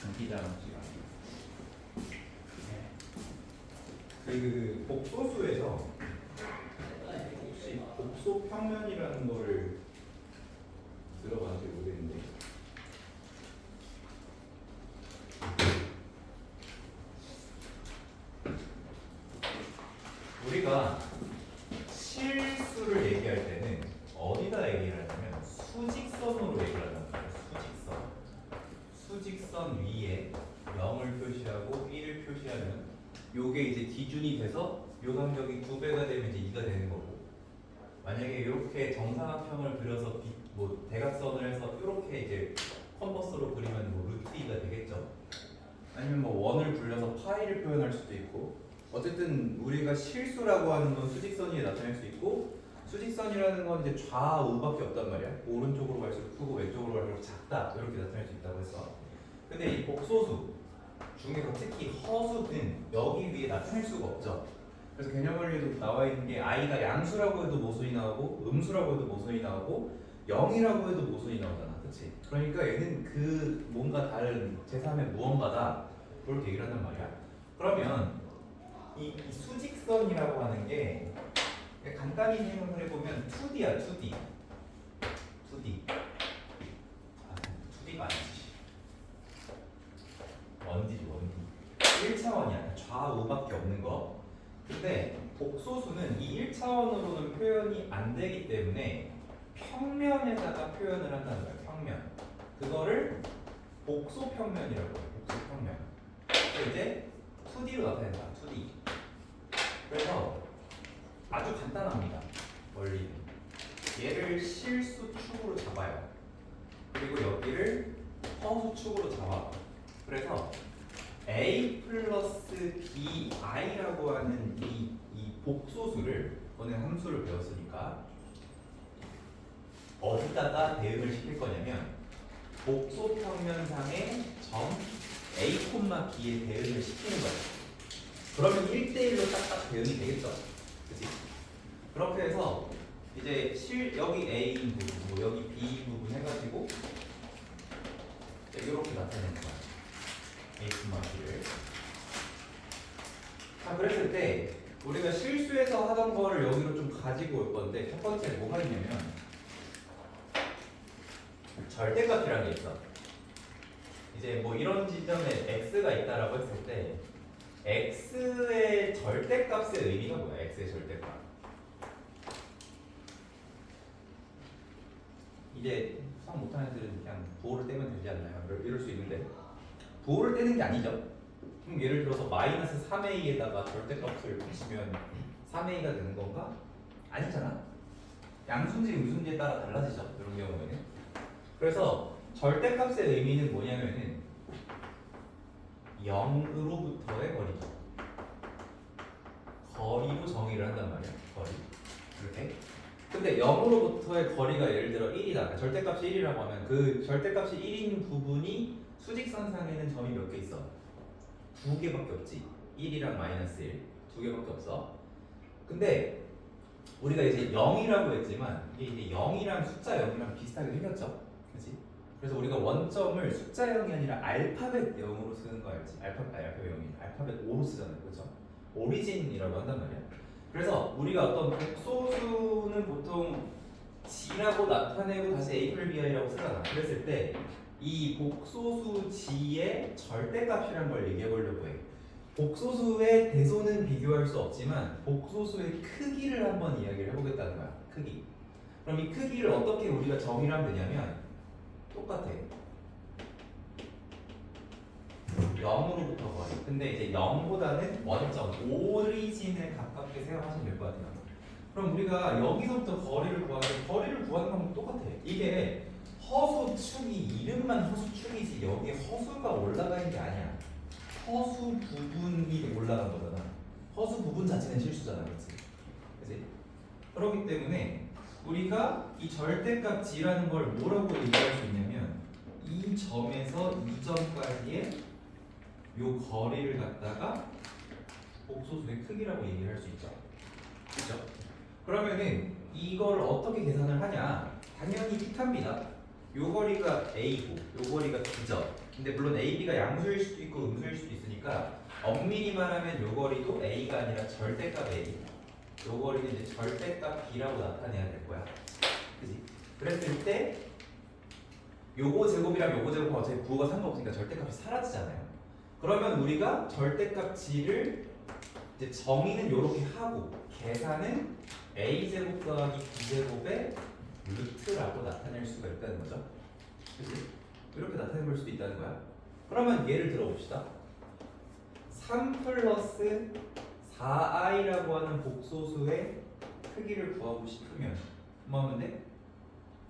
장기자랑 시간. 그 복소수에서 혹시 복소 평면이라는 거를 들어봤는지 모르겠는데 우리가 실수를 얘기할 때는 어디다 얘기를 하냐면 수직선으로 얘기를 한단 말이에요. 수직선 위에 0을 표시하고 1을 표시하면 요게 이제 기준이 돼서 요 간격이 2배가 되면 이제 2가 되는 거고, 만약에 이렇게 정사각형을 그려서 뭐 대각선을 해서 이렇게 이제 컨버스로 그리면 뭐 루트 2가 되겠죠. 아니면 뭐 원을 굴려서 파이를 표현할 수도 있고, 어쨌든 우리가 실수라고 하는 건 수직선 위에 나타낼 수 있고, 수직선이라는 건 이제 좌우밖에 없단 말이야. 오른쪽으로 갈수록 크고 왼쪽으로 갈수록 작다, 이렇게 나타낼 수 있다고 했어. 근데 이 복소수 중에서 특히 허수는 여기 위에 나타낼 수가 없죠. 그래서 개념원리에도 나와 있는 게 i가 양수라고 해도 모순이 나오고 음수라고 해도 모순이 나오고 0이라고 해도 모순이 나오잖아. 그치? 그러니까 얘는 그 뭔가 다른 제3의 무언가다, 그렇게 얘기를 한단 말이야. 그러면 이 수직선이라고 하는 게 간단히 설명을 해보면 2D야. 2D 2D가 아니지, 원디지. 1차원이야. 좌우밖에 없는 거. 근데 복소수는 이 1차원으로는 표현이 안 되기 때문에 평면에다가 표현을 한다는 거야. 평면. 그거를 복소평면이라고 해요. 복소평면. 그래서 이제 2D로 나타낸다. 2D. 그래서 아주 간단합니다. 원리는. 얘를 실수축으로 잡아요. 그리고 여기를 허수축으로 잡아. 그래서 a 플러스 bi라고 하는 이 복소수를, 오늘 함수를 배웠으니까 어디다가 대응을 시킬 거냐면 복소평면상의 점 a, b에 대응을 시키는 거예요. 그러면 1대1로 딱딱 대응이 되겠죠. 그치? 그렇게 해서 이제 여기 a인 부분, 뭐 여기 b인 부분 해가지고 이렇게 나타내는 거야. a, b를. 자, 그랬을 때 우리가 실수해서 하던 거를 여기로 좀 가지고 올 건데, 첫 번째 뭐가 있냐면 절대값이라는 게 있어. 이제 뭐 이런 지점에 x가 있다라고 했을 때 x의 절대값의 의미가 뭐야? x의 절대값. 이제 수학 못하는 애들은 그냥 부호를 떼면 되지 않나요? 이럴 수 있는데 부호를 떼는 게 아니죠. 그럼 예를 들어서 마이너스 3a에다가 절대값을 붙이면 3a가 되는 건가? 아니잖아. 양수인지 음수인지에 따라 달라지죠. 이런 경우에는. 그래서 절대값의 의미는 뭐냐면은 0으로부터의 거리죠. 거리로 정의를 한단 말이야. 거리. 이렇게. 근데 0으로부터의 거리가 예를 들어 1이다. 절대값이 1이라고 하면 그 절대값이 1인 부분이 수직선상에는 점이 몇 개 있어? 2개밖에 없지. 1이랑 마이너스 1. 2개밖에 없어. 근데 우리가 이제 0이라고 했지만 이게 이제 0이랑 숫자 0이랑 비슷하게 생겼죠. 그치? 그래서 우리가 원점을 숫자 0이 아니라 알파벳 0으로 쓰는 거 알지? 알파벳 0이 알파벳 5로 쓰잖아요. 그렇죠? 오리진이라고 한단 말이야. 그래서 우리가 어떤 복소수는 보통 g라고 나타내고 다시 a 플 bi라고 쓰잖아. 그랬을 때 이 복소수 g의 절대값이라는 걸 얘기해 보려고 해. 복소수의 대소는 비교할 수 없지만 복소수의 크기를 한번 이야기를 해보겠다는 거야. 크기. 그럼 이 크기를 어떻게 우리가 정의를 하면 되냐면 똑같아. 0으로부터 거리. 근데 이제 0보다는 원점, 오리진에 가깝게 생각하시면 될 것 같아요. 그럼 우리가 여기서부터 거리를 구하는 방법 똑같아. 이게 허수축이 이름만 허수축이지 여기에 허수가 올라가 있는 게 아니야. 허수 부분이 올라간 거잖아. 허수 부분 자체는 실수잖아. 그치? 그치? 그렇기 때문에 우리가 이 절대값 g라는 걸 뭐라고 얘기할 수 있냐면 이 점에서 이 점까지의 요 거리를 갖다가 복소수의 크기라고 얘기를 할 수 있죠. 그죠? 그러면은 이걸 어떻게 계산을 하냐? 당연히 픽합니다. 요 거리가 A고 요 거리가 B죠. 근데 물론 A, B가 양수일 수도 있고 음수일 수도 있으니까 엄밀히 말하면 요 거리도 A가 아니라 절대값 A. 요 거리는 이제 절대값 B라고 나타내야 될 거야. 그지? 그랬을 때 요거 제곱이랑 요거 제곱은 어차피 부호가 상관없으니까 절대값이 사라지잖아요. 그러면 우리가 절대값 G를 이제 정의는 요렇게 하고 계산은 A제곱 더하기 B제곱의 루트라고 나타낼 수가 있다는 거죠. 그치? 이렇게 나타내 볼 수도 있다는 거야. 그러면 예를 들어 봅시다. 3 플러스 4i라고 하는 복소수의 크기를 구하고 싶으면 뭐 하면 돼?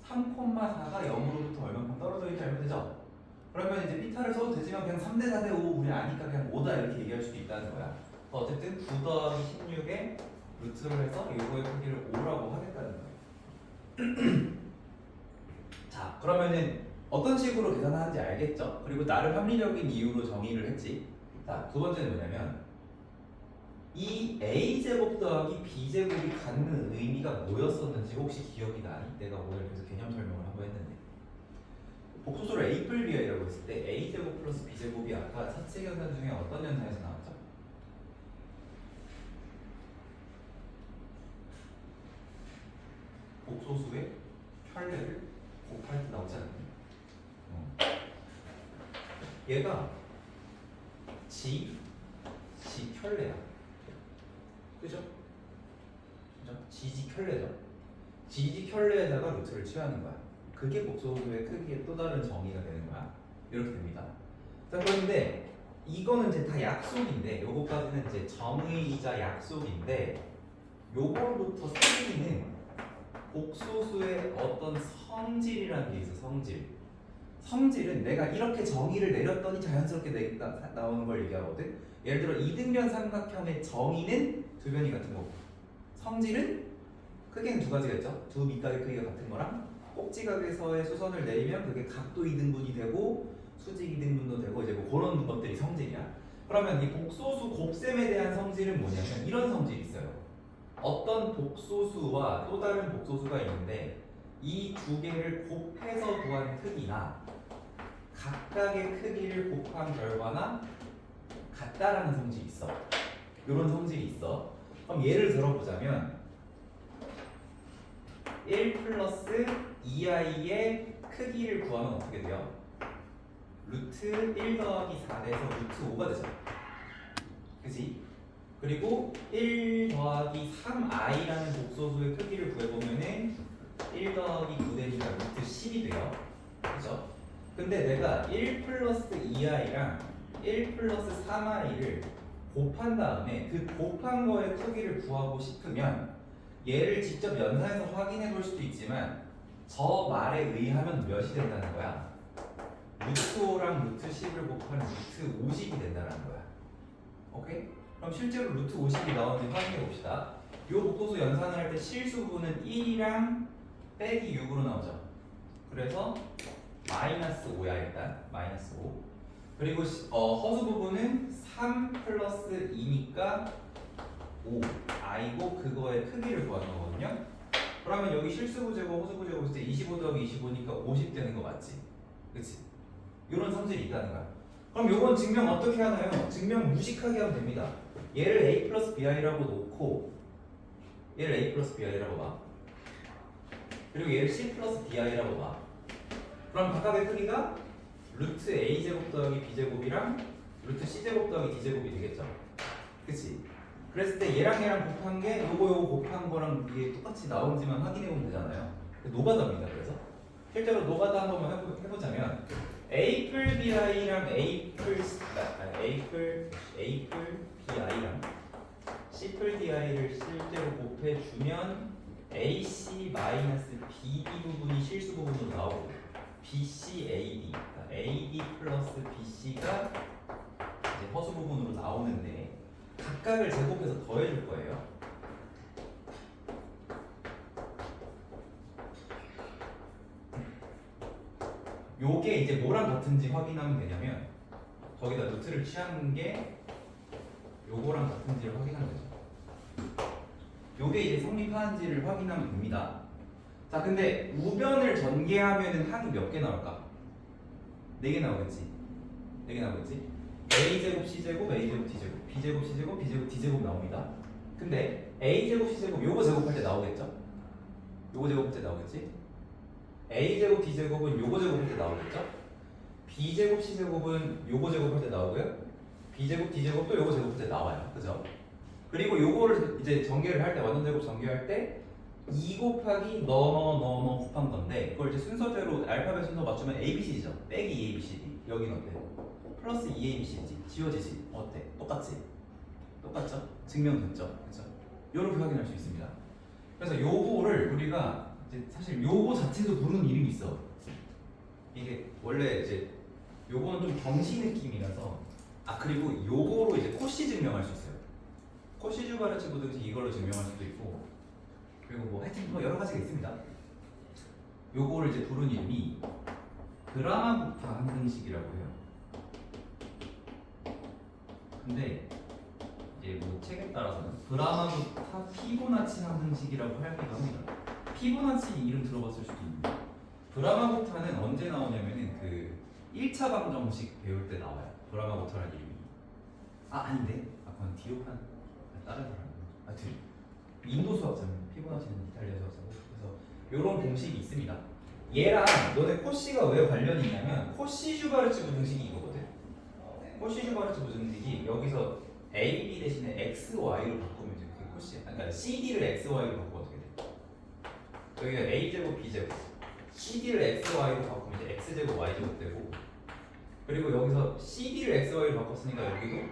3,4가 0으로부터 얼마큼 떨어져 있지 알면 되죠? 그러면 이제 피타를 써도 되지만 그냥 3대 4대 5 우리 아니까 그냥 5다 이렇게 얘기할 수도 있다는 거야. 어쨌든 9 더하기 16에 루트를 해서 요거의 크기를 5라고 하겠다는 거예요. 자, 그러면은 어떤 식으로 계산하는지 알겠죠? 그리고 나름 합리적인 이유로 정의를 했지. 자, 두 번째는 뭐냐면 이 A제곱 더하기 B제곱이 갖는 의미가 뭐였었는지 혹시 기억이 나니? 내가 오늘 그래서 개념 설명을 한번 했는데 복소수를 A 플 B이라고 했을 때 A제곱 플러스 B제곱이 아까 사칙연산 중에 어떤 연산에서 나왔죠? 복소수의 켤레를 곱할 때 나오지 않니? 얘가 G 켤레야. 그죠? 그죠? 지지 켤레죠. 지지 켤레에다가 루트를 취하는 거야. 그게 복소수의 크기의 또 다른 정의가 되는 거야. 이렇게 됩니다. 자, 그런데 이거는 이제 다 약속인데 요거까지는 이제 정의이자 약속인데 요거부터 생기는 복소수의 어떤 성질이라는 게 있어. 성질은 내가 이렇게 정의를 내렸더니 자연스럽게 나오는 걸 얘기하거든. 예를 들어 이등변 삼각형의 정의는 두 변이 같은 거고 성질은 크게는 두 가지가 있죠. 두 밑각의 크기가 같은 거랑 꼭지각에서의 수선을 내리면 그게 각도 2등분이 되고 수직 2등분도 되고 이제 뭐 그런 것들이 성질이야. 그러면 이 복소수 곱셈에 대한 성질은 뭐냐면 이런 성질이 있어요. 어떤 복소수와 또 다른 복소수가 있는데 이 두 개를 곱해서 구한 크기나 각각의 크기를 곱한 결과나 같다라는 성질이 있어. 이런 성질이 있어. 그럼 예를 들어보자면 1 플러스 2i의 크기를 구하면 어떻게 돼요? 루트 1 더하기 4 돼서 루트 5가 되죠. 그치? 그리고 1 더하기 3i라는 복소수의 크기를 구해보면은 1 더하기 9 되니까 루트 10이 돼요. 그죠? 근데 내가 1 플러스 2i랑 1 플러스 3i를 곱한 다음에 그 곱한 거의 크기를 구하고 싶으면 얘를 직접 연산해서 확인해 볼 수도 있지만 저 말에 의하면 몇이 된다는 거야? 루트 5랑 루트 10을 곱한 루트 50이 된다는 거야. 오케이? 그럼 실제로 루트 50이 나오는지 확인해 봅시다. 이 복소수 연산을 할 때 실수 부분은 1이랑 빼기 6으로 나오죠. 그래서 마이너스 5야 일단. 마이너스 5. 그리고 허수 부분은 3 플러스 2니까 5 i고 그거의 크기를 구하는 거거든요. 그러면 여기 실수부 제곱 허수부 제곱 있을 때 25 더하기 25니까 50 되는 거 맞지? 그치? 이런 성질이 있다는 거야. 그럼 요건 증명 어떻게 하나요? 증명 무식하게 하면 됩니다. 얘를 a 플러스 bi라고 놓고 얘를 a 플러스 bi라고 봐. 그리고 얘를 c 플러스 di라고 봐. 그럼 각각의 크기가 루트 a제곱 더하기 b제곱이랑 루트 c제곱 더하기 d제곱이 되겠죠. 그치? 그랬을 때 얘랑 곱한 게 요거 곱한 거랑 이게 똑같이 나오는지만 확인해 보면 되잖아요. 노가다입니다. 그래서 실제로 노가다 한 번만 해보자면 a 플 bi랑 a 플 bi랑 c 플 di를 실제로 곱해주면 ac 마이너스 bd 부분이 실수 부분으로 나오고 bc ad 그러니까 ad 플러스 bc가 이제 허수 부분으로 나오는데 각각을 제곱해서 더해줄 거예요. 요게 이제 뭐랑 같은지 확인하면 되냐면 거기다 루트를 취하는 게 요거랑 같은지를 확인하면 되죠. 요게 이제 성립하는지를 확인하면 됩니다. 자, 근데 우변을 전개하면은 항이 몇 개 나올까? 4개 나오겠지. 4개 나오겠지. a제곱 c제곱 a제곱 d제곱 b제곱 c제곱 b제곱 d제곱 나옵니다. 근데 a제곱 c제곱 요거 제곱할 때 나오겠죠? 요거 제곱할 때 나오겠지? a제곱 d제곱은 요거 제곱할 때 나오겠죠? b제곱 c제곱은 요거 제곱할 때 나오고요. b제곱 d제곱도 요거 제곱할 때 나와요. 그죠? 그리고 요거를 이제 전개를 할 때 완전 제곱 전개할 때 2 곱하기 너 곱한 건데 그걸 이제 순서대로 알파벳 순서 맞추면 ABC죠. 빼기 2ABCD. 여기는 어때? 플러스 2ABCD. 지워지지? 어때? 똑같지? 똑같죠? 증명됐죠? 그죠? 요렇게 확인할 수 있습니다. 그래서 요거를 우리가 이제 사실 요거 자체도 부르는 이름이 있어. 이게 원래 이제 요거는 좀 정시 느낌이라서 그리고 요거로 이제 코시 증명할 수 있어요. 코시 주바르츠 부등식 이걸로 증명할 수도 있고 그리고 뭐 하여튼 뭐 여러 가지가 있습니다. 요거를 이제 부르는 이름이 그라마부타 항등식이라고 해요. 근데 이제 뭐 책에 따라서는 그라마부타 피보나치 항등식이라고 하기도 합니다. 피보나치 이름 들어봤을 수도 있는데 그라마부타는 언제 나오냐면은 그 1차 방정식 배울 때 나와요. 그라마부타라는 이름이. 아닌데? 그건 디오판 다른 사람. 하여튼 인도 수학자입니다. 피보나치는 이탈리아 수학자고. 그래서 이런 공식이 있습니다. 얘랑 너네 코시가 왜 관련이 있냐면 코시 슈바르츠 부등식이 이거거든. 코시 슈바르츠 부등식이 여기서 A, B 대신에 X, Y로 바꾸면 이제 그게 코시야. 그러니까 CD를 X, Y로 바꾸면 어떻게 돼? 여기가 A 제곱, B 제곱. CD를 X, Y로 바꾸면 이제 X 제곱, Y 제곱 되고. 그리고 여기서 CD를 X, Y로 바꿨으니까 여기도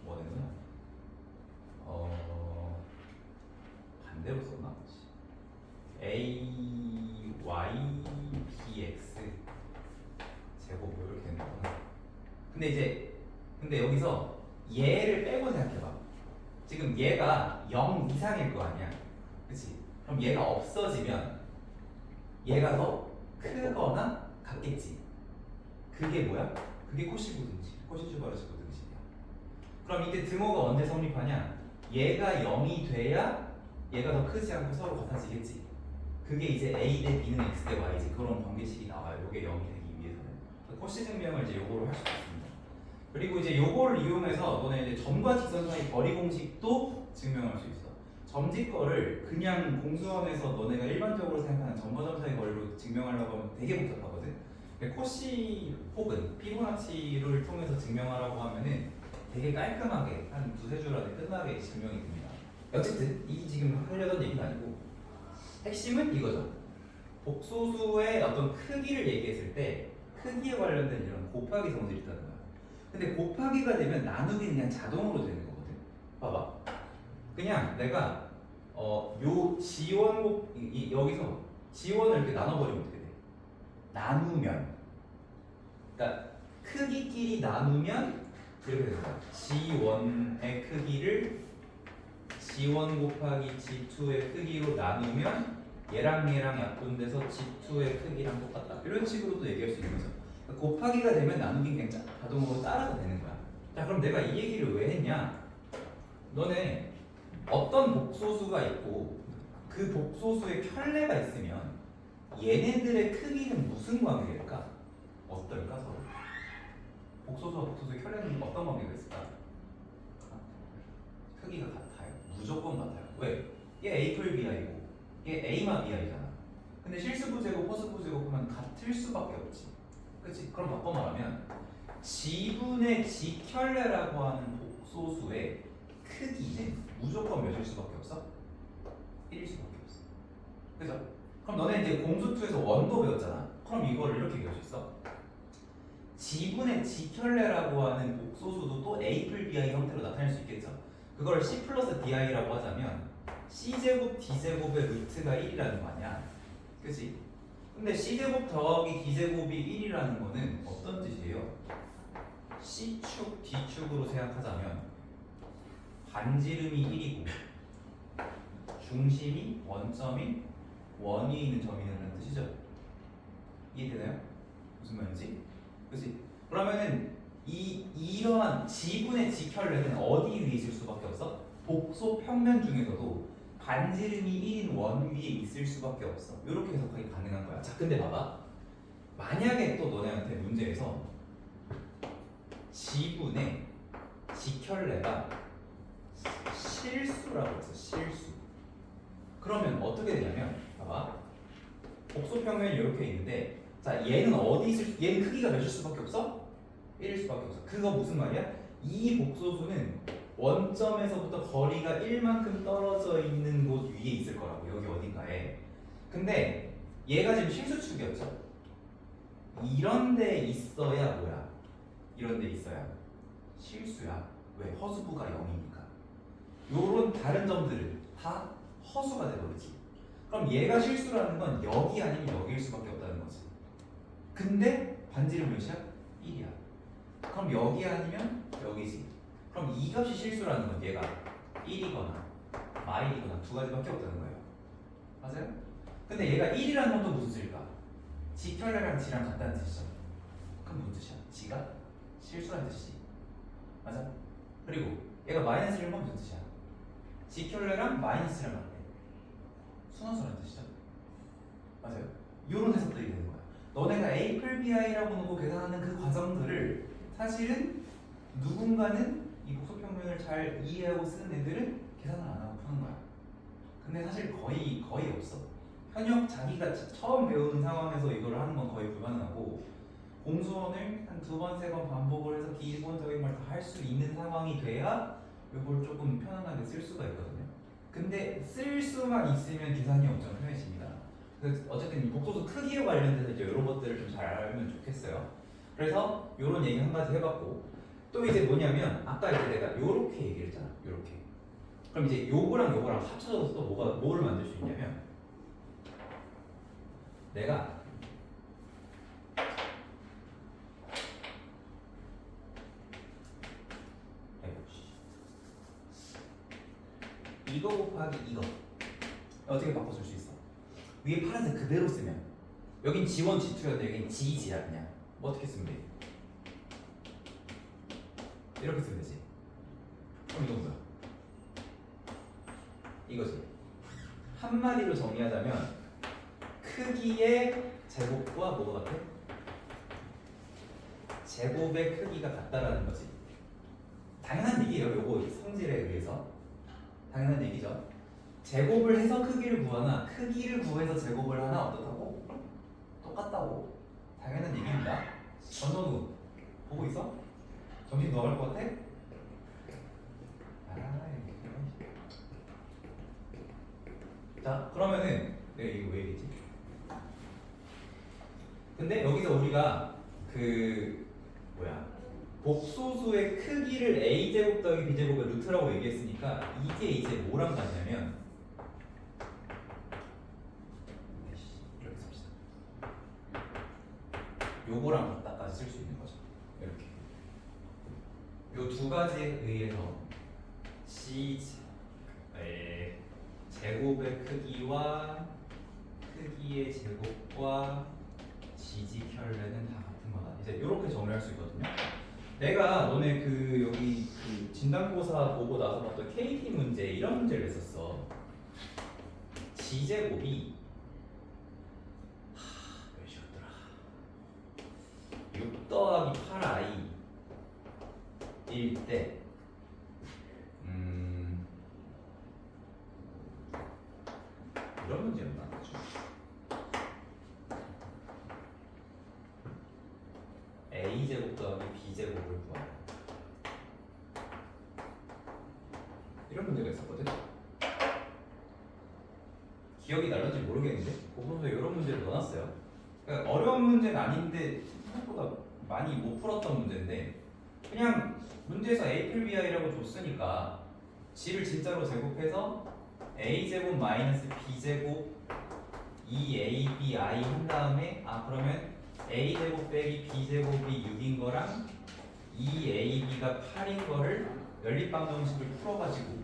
뭐 되는 거야? 반대로 썼나? A, Y, B, X 제곱 뭐 이렇게 되는 거구나. 근데 여기서 얘를 빼고 생각해봐. 지금 얘가 0 이상일 거 아니야. 그치? 그럼 얘가 없어지면 얘가 더 크거나 같겠지. 그게 뭐야? 그게 코시 부등식, 코시 슈바르츠 부등식이야. 그럼 이때 등호가 언제 성립하냐? 얘가 0이 돼야 얘가 더 크지 않고 서로 같아지겠지. 그게 이제 A 대 B는 X 대 Y지. 그런 관계식이 나와요. 요게 0이 되기 위해서는. 코시 증명을 이제 요거로 할 수 있습니다. 그리고 이제 요거를 이용해서 너네 이제 점과 직선 사이 거리 공식도 증명할 수 있어. 점집 거를 그냥 공수원에서 너네가 일반적으로 생각하는 점과 점 사이 거리로 증명하려고 하면 되게 복잡하거든. 근데 코시 혹은 피보나치를 통해서 증명하라고 하면은 되게 깔끔하게 한 두세 줄 안에 끝나게 증명이 됩니다. 어쨌든 이게 지금 하려던 얘기는 아니고 핵심은 이거죠. 복소수의 어떤 크기를 얘기했을 때 크기에 관련된 이런 곱하기 성질이 있다는 거야. 근데 곱하기가 되면 나누기는 그냥 자동으로 되는 거거든. 봐봐. 그냥 내가 요 지원 여기서 지원을 이렇게 나눠버리면 어떻게 돼? 나누면, 그러니까 크기끼리 나누면 이렇게 되는 거야. G1의 크기를 G1 곱하기 G2의 크기로 나누면 얘랑 약분돼서 G2의 크기랑 똑같다. 이런 식으로도 얘기할 수 있는 거죠. 그러니까 곱하기가 되면 나누기 그냥 자동으로 따라서 되는 거야. 자, 그럼 내가 이 얘기를 왜 했냐? 너네 어떤 복소수가 있고 그 복소수의 켤레가 있으면 얘네들의 크기는 무슨 관계일까? 어떨까 서로? 복소수와 복소수의 켤레는 어떤 관계가 있을까? 크기가 같아요. 무조건 같아요. 왜? 얘 A 풀 BI고 얘 A만 BI잖아. 근데 실수부 제곱, 허수부 제곱 보면 같을 수밖에 없지. 그치? 그럼 바꿔 말하면 지분의 지켤레라고 하는 복소수의 크기는 무조건 몇일 수밖에 없어? 1일 수밖에 없어. 그죠? 그럼 너네 이제 공수2에서 원도 배웠잖아. 그럼 이거를 이렇게 배울 수 있어. 지분의 지켤레라고 하는 복소수도 또 A 풀 BI 형태로 나타낼 수 있겠죠. 그걸 C 플러스 DI라고 하자면 C제곱 D제곱의 루트가 1이라는 거 아니야. 그치? 근데 C제곱 더하기 D제곱이 1이라는 거는 어떤 뜻이에요? C축, D축으로 생각하자면 반지름이 1이고 중심이 원점인 원 위에 있는 점이라는 뜻이죠. 이해되나요? 무슨 말인지? 그치? 그러면은 이러한 지분의 지켤레는 어디 위에 있을 수밖에 없어? 복소 평면 중에서도 반지름이 1인 원 위에 있을 수밖에 없어. 이렇게 해석하기 가능한 거야. 자, 근데 봐봐. 만약에 또 너네한테 문제에서 지분의 직혈레가 실수라고 했어. 실수. 그러면 어떻게 되냐면 봐봐. 복소평면이 이렇게 있는데 자, 얘는 어디 있을 얘는 크기가 몇일 수밖에 없어? 1일 수밖에 없어. 그거 무슨 말이야? 이 복소수는 원점에서부터 거리가 1만큼 떨어져 있는 곳 위에 있을 거라고. 여기 어딘가에. 근데 얘가 지금 실수축이었죠. 이런 데 있어야 뭐야? 이런 데 있어야 실수야. 왜? 허수부가 0이니까. 요런 다른 점들은 다 허수가 돼버리지. 그럼 얘가 실수라는 건 여기 아니면 여기일 수밖에 없다는 거지. 근데 반지름 몇이야? 1이야. 그럼 여기 아니면 여기지. 그럼 이 값이 실수라는 건 얘가 1이거나 마일이거나 두 가지밖에 없다는 거예요. 맞아요? 근데 얘가 1이라는 건 또 무슨 뜻일까? 직혈레랑 지랑 같다는 뜻이죠. 그럼 무슨 뜻이야? 지가 실수라는 뜻이지. 맞아? 그리고 얘가 마이너스 1은 건 무슨 뜻이야? 직혈레랑 마이너스랑 같대. 순환수라는 뜻이죠. 맞아요. 이런 해석들이 되는 거야. 너네가 A 플 BI라고 놓고 계산하는 그 과정들을 사실은 누군가는 이 복소평면을 잘 이해하고 쓰는 애들은 계산을 안 하고 푸는 거야. 근데 사실 거의 없어. 현역 자기가 처음 배우는 상황에서 이걸 하는 건 거의 불가능하고 공수원을 한 두 번, 세 번 반복을 해서 기본적인 걸 다 할 수 있는 상황이 돼야 이걸 조금 편안하게 쓸 수가 있거든요. 근데 쓸 수만 있으면 계산이 엄청 편해집니다. 그래서 어쨌든 이 복소수 크기와 관련돼서 이제 이런 것들을 좀 잘 알면 좋겠어요. 그래서 이런 얘기 한 가지 해봤고 또 이제 뭐냐면 아까 이제 내가 요렇게 얘기를 했잖아. 요렇게. 그럼 이제 요거랑 요거랑 합쳐져서 또 뭐를 만들 수 있냐면 내가 이거 곱하기 이거 어떻게 바꿔줄 수 있어? 위에 파란색 그대로 쓰면 여긴 G1, G2였는데 여긴 G2야 그냥 뭐 어떻게 쓰면 돼? 이렇게 쓰면 되지. 그럼 이건 뭐야? 이거지. 한마디로 정리하자면 크기의 제곱과 뭐가 같아? 제곱의 크기가 같다라는 거지. 당연한 얘기예요. 요거 성질에 의해서 당연한 얘기죠. 제곱을 해서 크기를 구하나 크기를 구해서 제곱을 하나 어떻다고? 똑같다고. 당연한 얘기입니다. 전노우 보고 있어? 정신 나갈 것 같아? 자 그러면은 내가 이거 왜 얘기했지? 근데 여기서 우리가 그 뭐야 복소수의 크기를 a제곱 더하기 b제곱의 루트라고 얘기했으니까 이게 이제 뭐랑 같냐면 이렇게 씁시다. 요거랑 같다까지 쓸 수 있는 거죠. 이렇게 요 두 가지에 의해서 제곱의 크기와 크기의 제곱과 지지혈레는 다 같은 거다. 이제 이렇게 정리할 수 있거든요. 내가 너네 그 여기 그 진단고사 보고 나서 봤던 KT 문제 이런 문제를 냈었어. 지제곱이 몇이었더라? 6 더하기 8i 일 때 이런 문제였나? a제곱 더하기 b제곱을 구하라. 이런 문제가 있었거든. 기억이 날는지 모르겠는데 고분서에 이런 문제를 넣어놨어요. 그러니까 어려운 문제는 아닌데 생각보다 많이 못 풀었던 문제인데 그냥 문제에서 a 플 bi라고 줬으니까 g를 진짜로 제곱해서 a제곱 마이너스 b제곱 2ab i 한 다음에 그러면 a제곱 빼기 b제곱이 6인 거랑 2ab가 8인 거를 연립방정식을 풀어가지고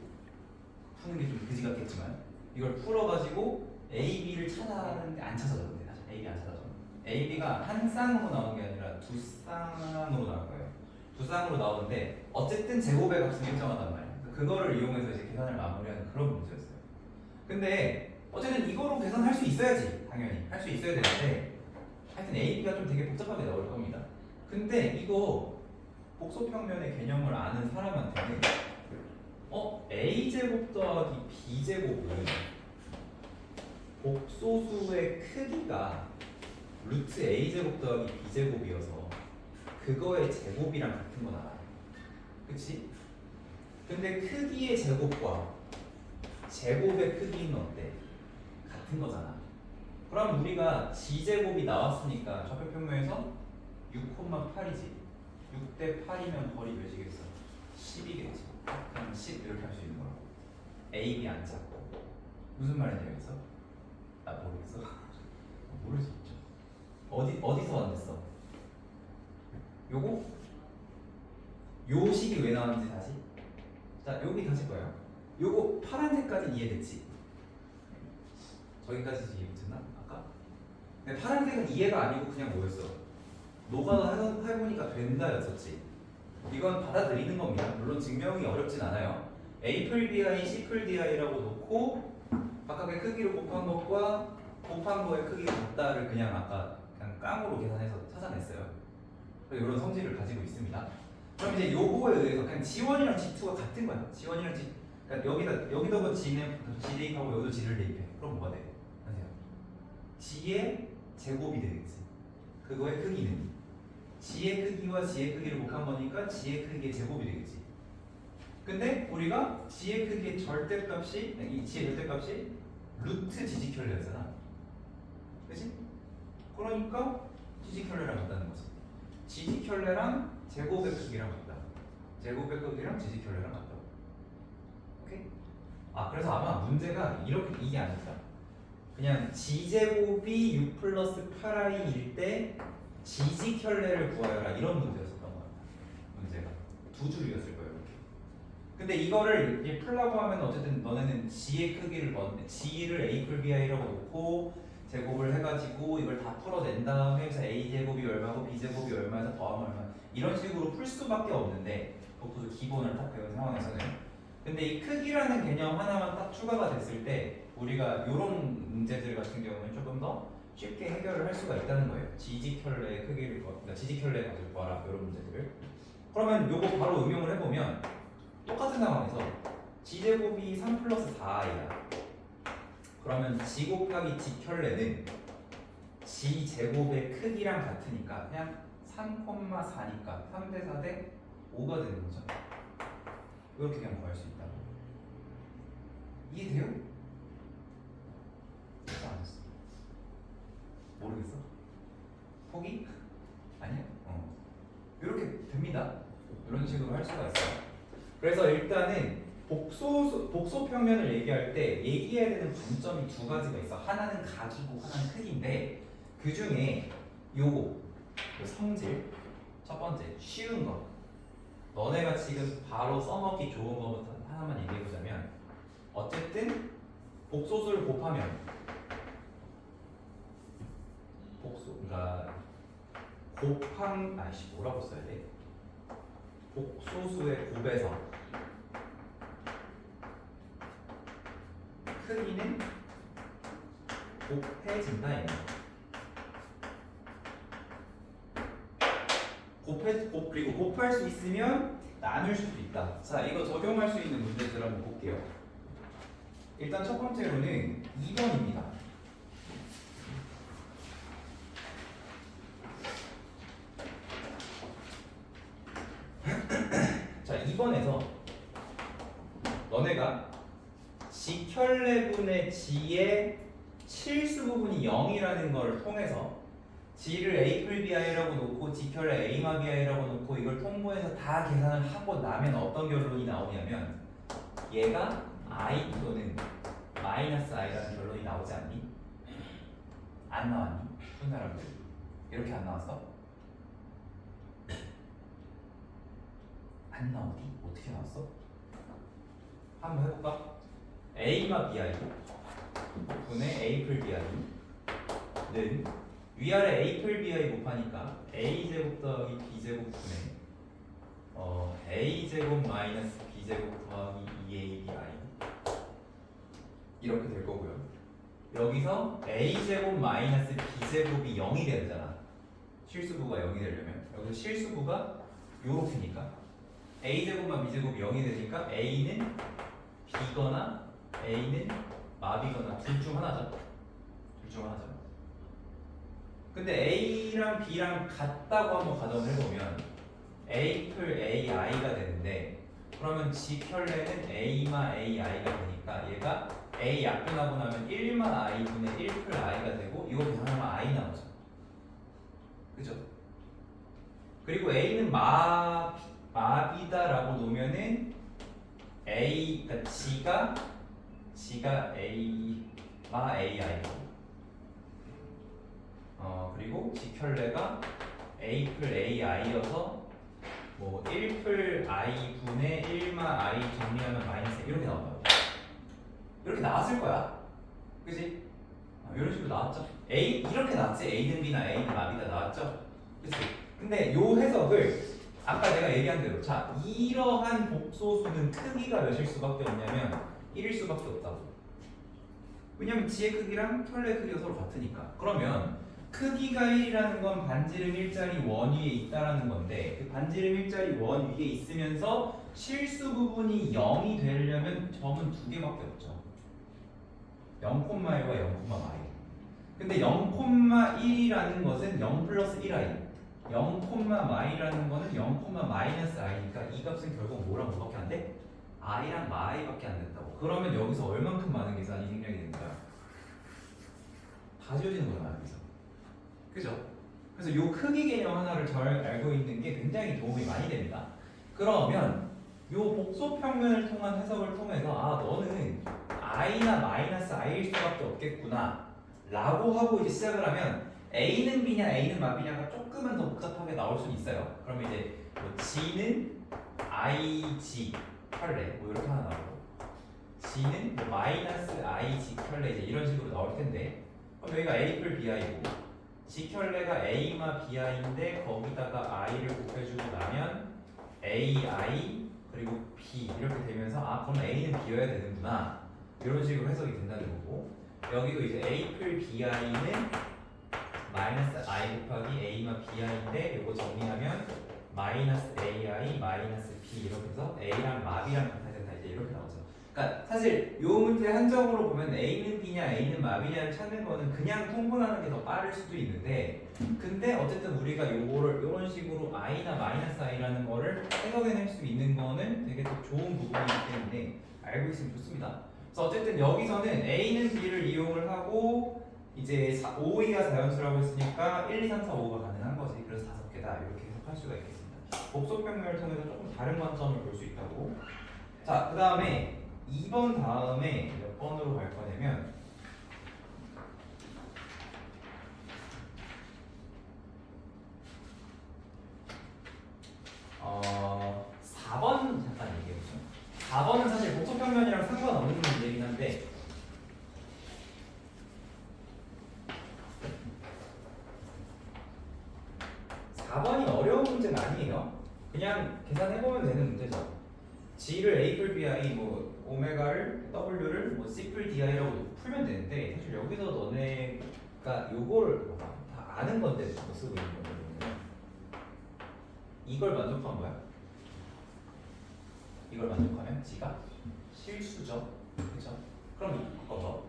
푸는 게 좀 그지 같겠지만 이걸 풀어가지고 ab를 찾아하는데 안 찾아졌는데 사실 ab 안 찾아져. ab가 한 쌍으로 나오는 게 아니라 두 쌍으로 나올 거예요. 두 쌍으로 나오는데 어쨌든 제곱의 값은 일정하단 말이야. 그거를 이용해서 이제 계산을 마무리하는 그런 문제였어요. 근데 어쨌든 이거로 계산할 수 있어야지. 당연히 할 수 있어야 되는데 하여튼 AB가 좀 되게 복잡하게 나올 겁니다. 근데 이거 복소평면의 개념을 아는 사람한테는 A제곱 더하기 B제곱은 복소수의 크기가 루트 A제곱 더하기 B제곱이어서 그거의 제곱이랑 같은 건 알아요. 그치? 근데 크기의 제곱과 제곱의 크기는 어때? 같은 거잖아. 그럼 우리가 G제곱이 나왔으니까 좌표평면에서 6,8이지. 6대 8이면 거리 몇이겠어? 10이겠지. 그럼 10 이렇게 할 수 있는 거라고. A, B 안 찾고. 무슨 말인지 알겠어? 나 모르겠어. 모를 수 있죠. 어디서 만났어? 요거? 요 식이 왜 나왔는지 다시. 자, 여기 다시 봐요. 요거 파란색까지 이해됐지? 저기까지 이해 못했나? 아까? 근데 파란색은 이해가 아니고 그냥 뭐였어? 노가다 해보니까 된다였었지. 이건 받아들이는 겁니다. 물론 증명이 어렵진 않아요. A플 C플 놓고 각각의 크기를 곱한 것과 곱한 거의 크기가 같다를 그냥 아까 그냥 깡으로 계산해서 찾아냈어요. 그래서 이런 성질을 가지고 있습니다. 그럼 이제 요거에 의해서 그냥 G1이랑 G2가 같은 거야. G1이랑 G, 그러니까 여기다가 G는 G 대입하고 여기도 G를 대입해. 그럼 뭐가 돼? 아세요? G의 제곱이 되겠지. 그거의 크기는 G의 크기와 G의 크기를 곱한 거니까 G의 크기의 제곱이 되겠지. 근데 우리가 G의 크기의 절대값이 이 G의 절대값이 루트 지지켤레였잖아. 그치? 그러니까 지지켤레랑 같다는 거지. 지지켤레랑 제곱의 크기랑 같다. 제곱의 크기랑 지지켤레랑 같다. 오케이? 그래서 아마 문제가 이게 아닐까. 그냥 G제곱이 6 플러스 8i일 때 지지켤레를 구하여라 이런 문제였었던 것 같아. 문제가 두 줄이었을 거예요. 이렇게. 근데 이거를 이제 풀라고 하면 어쨌든 너네는 G의 크기를 G를 A플 Bi라고 놓고 제곱을 해가지고 이걸 다 풀어낸 다음에 그래서 A 제곱이 얼마고 B 제곱이 얼마에서 더하면 얼마 이런 식으로 풀 수밖에 없는데 복소수 기본을 딱 배운 상황에서는. 근데 이 크기라는 개념 하나만 딱 추가가 됐을 때 우리가 이런 문제들 같은 경우는 조금 더 쉽게 해결을 할 수가 있다는 거예요. 지지켤레의 크기를 그러니까 지지켤레 가지고 구하라 이런 문제들을. 그러면 요거 바로 응용을 해보면 똑같은 상황에서 G제곱이 3 플러스 4i야. 그러면 G 곱하기 G켤레는 G제곱의 크기랑 같으니까 그냥 3,4니까 3대 4대 5가 되는 거죠. 이렇게 그냥 구할 수 있다. 이해돼요? 안 됐어. 모르겠어? 포기? 아니야? 이렇게 됩니다. 이런 식으로 할 수가 있어요. 그래서 일단은 복소평면을 얘기할 때 얘기해야 되는 관점이 두 가지가 있어. 하나는 각이고 하나는 크기인데 그 중에 요거 성질 첫 번째 쉬운 거 너네가 지금 바로 써먹기 좋은 거부터 하나만 얘기해보자면 어쨌든 복소수를 곱하면 그러니까 뭐라고 써야 돼? 복소수의 곱에서 크기는 곱해진다 이거. 그리고 곱할 수 있으면 나눌 수도 있다. 자, 이거 적용할 수 있는 문제들 한번 볼게요. 일단 첫 번째로는 2번입니다. 자, 2번에서 너네가 G켤레분의 G의 실수 부분이 0이라는 걸 통해서 G를 A플 Bi라고 놓고 G켤레 A마 Bi라고 놓고 이걸 통보해서 다 계산을 하고 나면 어떤 결론이 나오냐면 얘가 I 또는 마이너스 I라는 결론이 나오지 않니? 안 나왔니? 푼 사람들 이렇게 안 나왔어? 안 나오니? 어떻게 나왔어? 한번 해볼까? A마 Bi 분의 A플 Bi는 위아래 A플 Bi 곱하니까 A제곱 더하기 B제곱 분의 A제곱 마이너스 B제곱 더하기 2ABI 이렇게 될 거고요. 여기서 a제곱 마이너스 b제곱이 0이 되잖아. 실수부가 0이 되려면 여기서 실수부가 요렇게니까 a제곱만 b제곱이 0이 되니까 a는 b거나 a는 마비거나 둘 중 하나죠. 둘 중 하나죠. 근데 a랑 b랑 같다고 한번 가정을 해보면 a 풀 ai가 되는데 그러면 직혈례는 a마 ai가 되니까 얘가 a 약분하고 나면 1마 i분의 1 풀 i가 되고 이거 계산하면 i 나오죠. 그죠? 그리고 a는 마비다라고 놓으면은 a 그러니까 g가 a마 ai고 그리고 직혈례가 a 풀 ai여서 뭐 1풀 i 분의 1마 i 정리하면 마이너스 이렇게 나온다고. 이렇게 나왔을 거야. 그지? 이런 식으로 나왔죠. A 이렇게 나왔지. A는 B나 A는 마비다 나왔죠. 그치? 근데 요 해석을 아까 내가 얘기한 대로 자 이러한 복소수는 크기가 몇일 수밖에 없냐면 1일 수밖에 없다고. 왜냐면 지의 크기랑 켤레 크기가 서로 같으니까. 그러면 크기가 1이라는 건 반지름 일자리 원 위에 있다라는 건데 그 반지름 일자리 원 위에 있으면서 실수 부분이 0이 되려면 점은 두 개밖에 없죠. 0,1과 0,마이. 근데 0,1이라는 것은 0 플러스 1i 0,마이라는 거는 0, 마이너스 i니까 이 값은 결국 뭐랑 뭐밖에 안 돼? i랑 마이밖에 안 된다고. 그러면 여기서 얼만큼 많은 계산이 생략이 되는 거야? 다 지워지는 거잖아 여기서. 그죠? 그래서 요 크기 개념 하나를 잘 알고 있는 게 굉장히 도움이 많이 됩니다. 그러면 요 복소 평면을 통한 해석을 통해서 아 너는 i나 마이너스 i일 수밖에 없겠구나 라고 하고 이제 시작을 하면 a는 b냐 a는 마비냐가 조금은 더 복잡하게 나올 수는 있어요. 그러면 이제 뭐 g는 ig 켤레 뭐 이렇게 하나 나오고 g는 뭐 마이너스 ig 켤레 이제 이런 식으로 나올 텐데 그럼 여기가 a 풀 bi고 g 켤레가 a마 bi인데 거기다가 i를 곱해주고 나면 ai 그리고 b 이렇게 되면서 아 그럼 a는 b여야 되는구나 이런 식으로 해석이 된다는 거고 여기도 이제 a 풀 bi는 마이너스 i 곱하기 a마 bi인데 이거 정리하면 마이너스 ai 마이너스 b 이렇게 해서 a랑 마비랑 같아야 된다 이제 이렇게 나오죠. 그러니까 사실 이 문제 한정으로 보면 a는 b냐 a는 마비냐를 찾는 거는 그냥 통분하는 게 더 빠를 수도 있는데 근데 어쨌든 우리가 요거를 이런 식으로 i나 마이너스 i라는 거를 해석해낼 수 있는 거는 되게 더 좋은 부분이기 때문에 알고 있으면 좋습니다. 그래서 어쨌든 여기서는 a는 b를 이용을 하고 이제 5위가 자연수라고 했으니까 1, 2, 3, 4, 5가 가능한 거지. 그래서 5개다 이렇게 해석할 수가 있겠습니다. 복소평면을 통해서 조금 다른 관점을 볼 수 있다고. 자, 그 다음에 2번 다음에 몇 번으로 갈 거냐면 4번 잠깐 얘기해보죠. 4번은 사실 복소평면이랑 상관없는 문제이긴 한데 4번이 어려운 문제는 아니에요. 그냥 계산해보면 되는 문제죠. g를 a 풀 bi 뭐 오메가를 w를 뭐 c 풀 di라고 풀면 되는데 사실 여기서 너네가 요거를 다 아는 건데 뭐 쓰고 있는 거거든요. 이걸 만족한 거야? 이걸 만족하면 g가 실수죠. 그렇죠? 그럼 바꿔서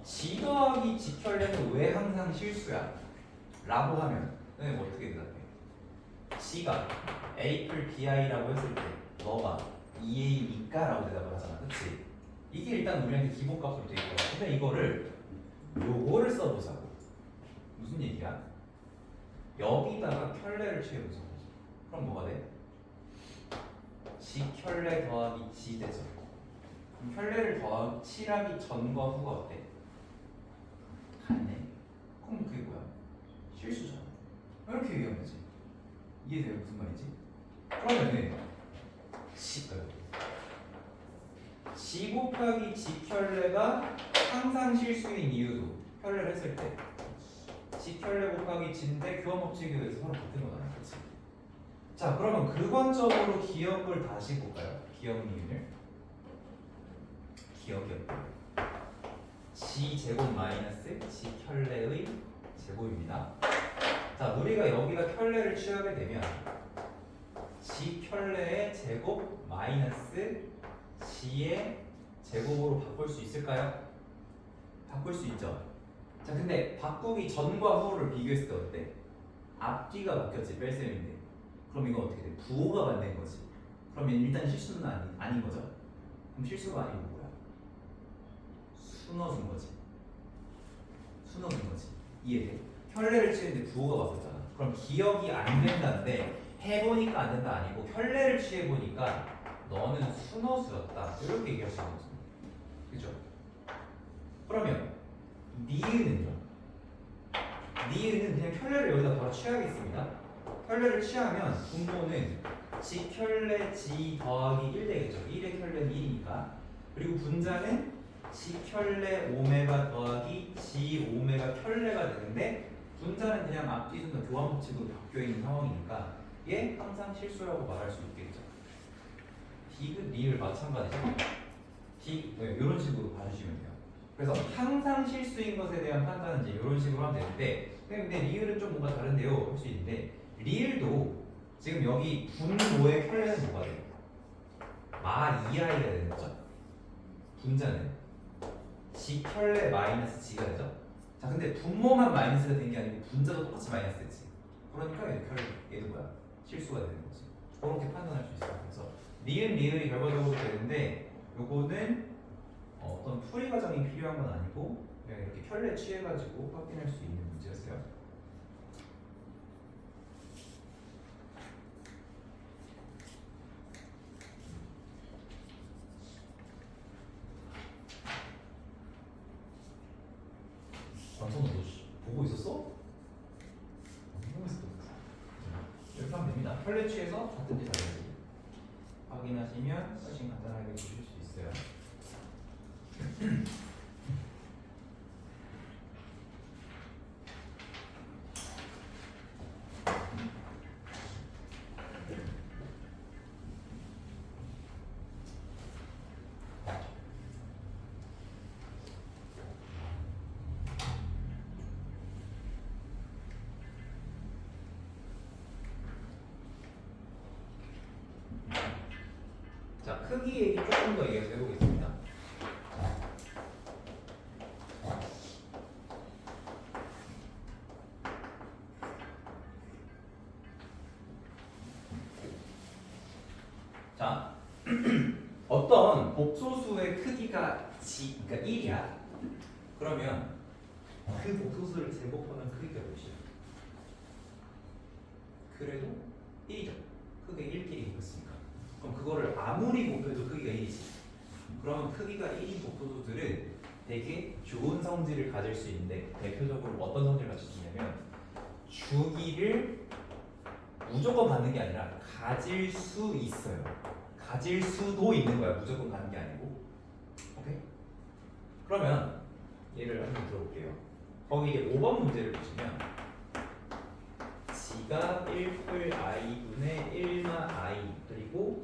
g 더하기 g 켤레는 왜 항상 실수야? 라고 하면 너네 뭐 어떻게 대답해? g가 a 풀 bi라고 했을 때 너가 2a니까 라고 대답을 하잖아. 그치? 이게 일단 우리한테 기본값으로 돼 있거든. 근데 이거를 요거를 써보자고. 무슨 얘기야? 여기다가 켤레를 채우자. 그럼 뭐가 돼? g 켤레 더하기 g 되죠. 그럼 켤레를 칠하기 전과 후가 어때? 같네. 그럼 그게 뭐야? 실수잖아. 이렇게 얘기하면 되지. 이해돼요? 무슨 말인지? 그러면은 g 곱하기 g 켤레가 항상 실수인 이유도 켤레를 했을 때 g 켤레 곱하기 g인데 교환법칙에 의해서 서로 같은 거잖아요. 그렇지? 자 그러면 그 관점으로 기억을 다시 볼까요? 기억률 기억이었고 g 제곱 마이너스 g 켤레의 제곱입니다. 자, 우리가 여기다 켤레를 취하게 되면 g 켤레의 제곱 마이너스 g의 제곱으로 바꿀 수 있을까요? 바꿀 수 있죠. 자, 근데 바꾸기 전과 후를 비교했을 때 어때? 앞뒤가 바뀌었지, 뺄셈인데. 그럼 이거 어떻게 돼? 부호가 반대인 거지. 그러면 일단 실수는 아닌 거죠. 그럼 실수가 아니고 뭐야? 수넣어준 거지. 수넣어준 거지. 이해돼? 켤레를 치는데 부호가 바뀌었잖아. 그럼 기억이 안 된다는데 해보니까 안 된다 아니고 켤레를 취해보니까 너는 수너수였다. 이렇게 얘기할 수 있는 거죠. 그죠? 그러면 니은은요? 니은은 그냥 켤레를 여기다 바로 취하겠습니다. 켤레를 취하면 분모는 g 켤레 g 더하기 1 되겠죠. 1의 켤레는 1이니까. 그리고 분자는 g 켤레 오메가 더하기 g 오메가 켤레가 되는데 분자는 그냥 앞뒤 순서 교환 법칙으로 바뀌어 있는 상황이니까 얘 항상 실수라고 말할 수 있겠죠. 디귿 리을 마찬가지죠. 이런 식으로 봐주시면 돼요. 그래서 항상 실수인 것에 대한 판단은 이제 이런 식으로 하면 되는데, 근데 리을은 좀 뭔가 다른데요 할 수 있는데, 리을도 지금 여기 분모의 켤레는 뭐가 돼요? 마 2i가 되는 거죠. 분자는 g 켤레 마이너스 g가 되죠. 자, 근데 분모만 마이너스가 된 게 아니고 분자도 똑같이 마이너스 됐지. 그러니까 얘도 뭐야? 실수가 되는 거지. 그렇게 판단할 수 있어요. 그래서 리을이 결과적으로 되는데, 요거는 어떤 풀이 과정이 필요한 건 아니고 그냥 이렇게 켤레 취해가지고 확인할 수 있는 문제였어요. 권선우 너 보고 있었어? 이렇게 하면 됩니다. 켤레 취해서 같은지 다른지 확인하시면 훨씬 간단하게 보실 수 있어요. 자, 크기 얘기 조금 더 얘기해서 해보겠습니다. 자, 어떤 복소수의 크기가 그러니까 1이야. 그러면 그 복소수를 제곱하면 크기가 몇이야? 그래도 1이죠. 크게 1끼리 곱했으니까. 그럼 그거를 아무리 곱해도 크기가 1이지. 그러면 크기가 1인 복소수들은 되게 좋은 성질을 가질 수 있는데, 대표적으로 어떤 성질을 가질 수 있냐면 주기를 무조건 받는 게 아니라 가질 수 있어요. 가질 수도 있는 거야. 무조건 가는 게 아니고. 오케이? 그러면 얘를 한번 들어볼게요. 거기 이제 5번 문제를 보시면 g가 1풀 i분의 1마 i 그리고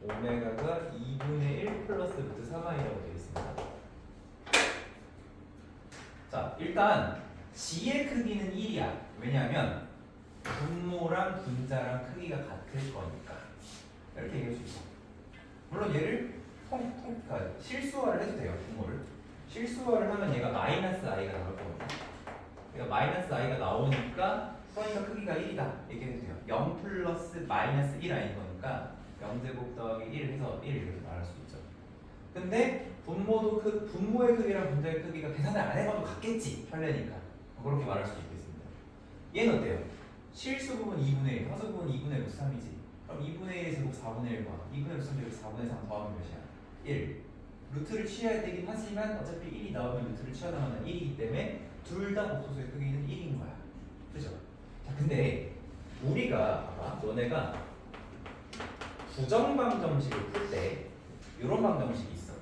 오메가가 2분의 1 플러스 루트 3i라고 되어 있습니다. 자, 일단 g의 크기는 1이야. 왜냐하면 분모랑 분자랑 크기가 같을 거니까. 이렇게 얘기할 수 있어. 물론 얘를 실수화를 해도 돼요. 분모를 실수화를 하면 얘가 마이너스 i가 나올 거거든요. 그러니까 마이너스 i가 나오니까 그러니까 크기가 1이다 얘기해도 돼요. 0 플러스 마이너스 1 i인 거니까 0제곱 더하기 1 해서 1 이렇게 말할 수 있죠. 근데 분모의 크기랑 분자의 크기가 계산을 안 해봐도 같겠지. 켤레니까 그렇게 말할 수도 있겠습니다. 얘는 어때요? 실수 부분 2분의 1, 허수 부분 2분의 루트 3이지. 그럼 2분의 1 제곱 4분의 1 과 2분의 루트 3 제곱 4분의 3 더하면 몇이야? 1. 루트를 취해야 되긴 하지만 어차피 1이 나오면 루트를 취하다면 1이기 때문에 둘 다 복소수의 크기는 1인 거야. 그죠? 자, 근데 우리가 봐봐. 너네가 부정방정식을 풀 때 이런 방정식이 있어.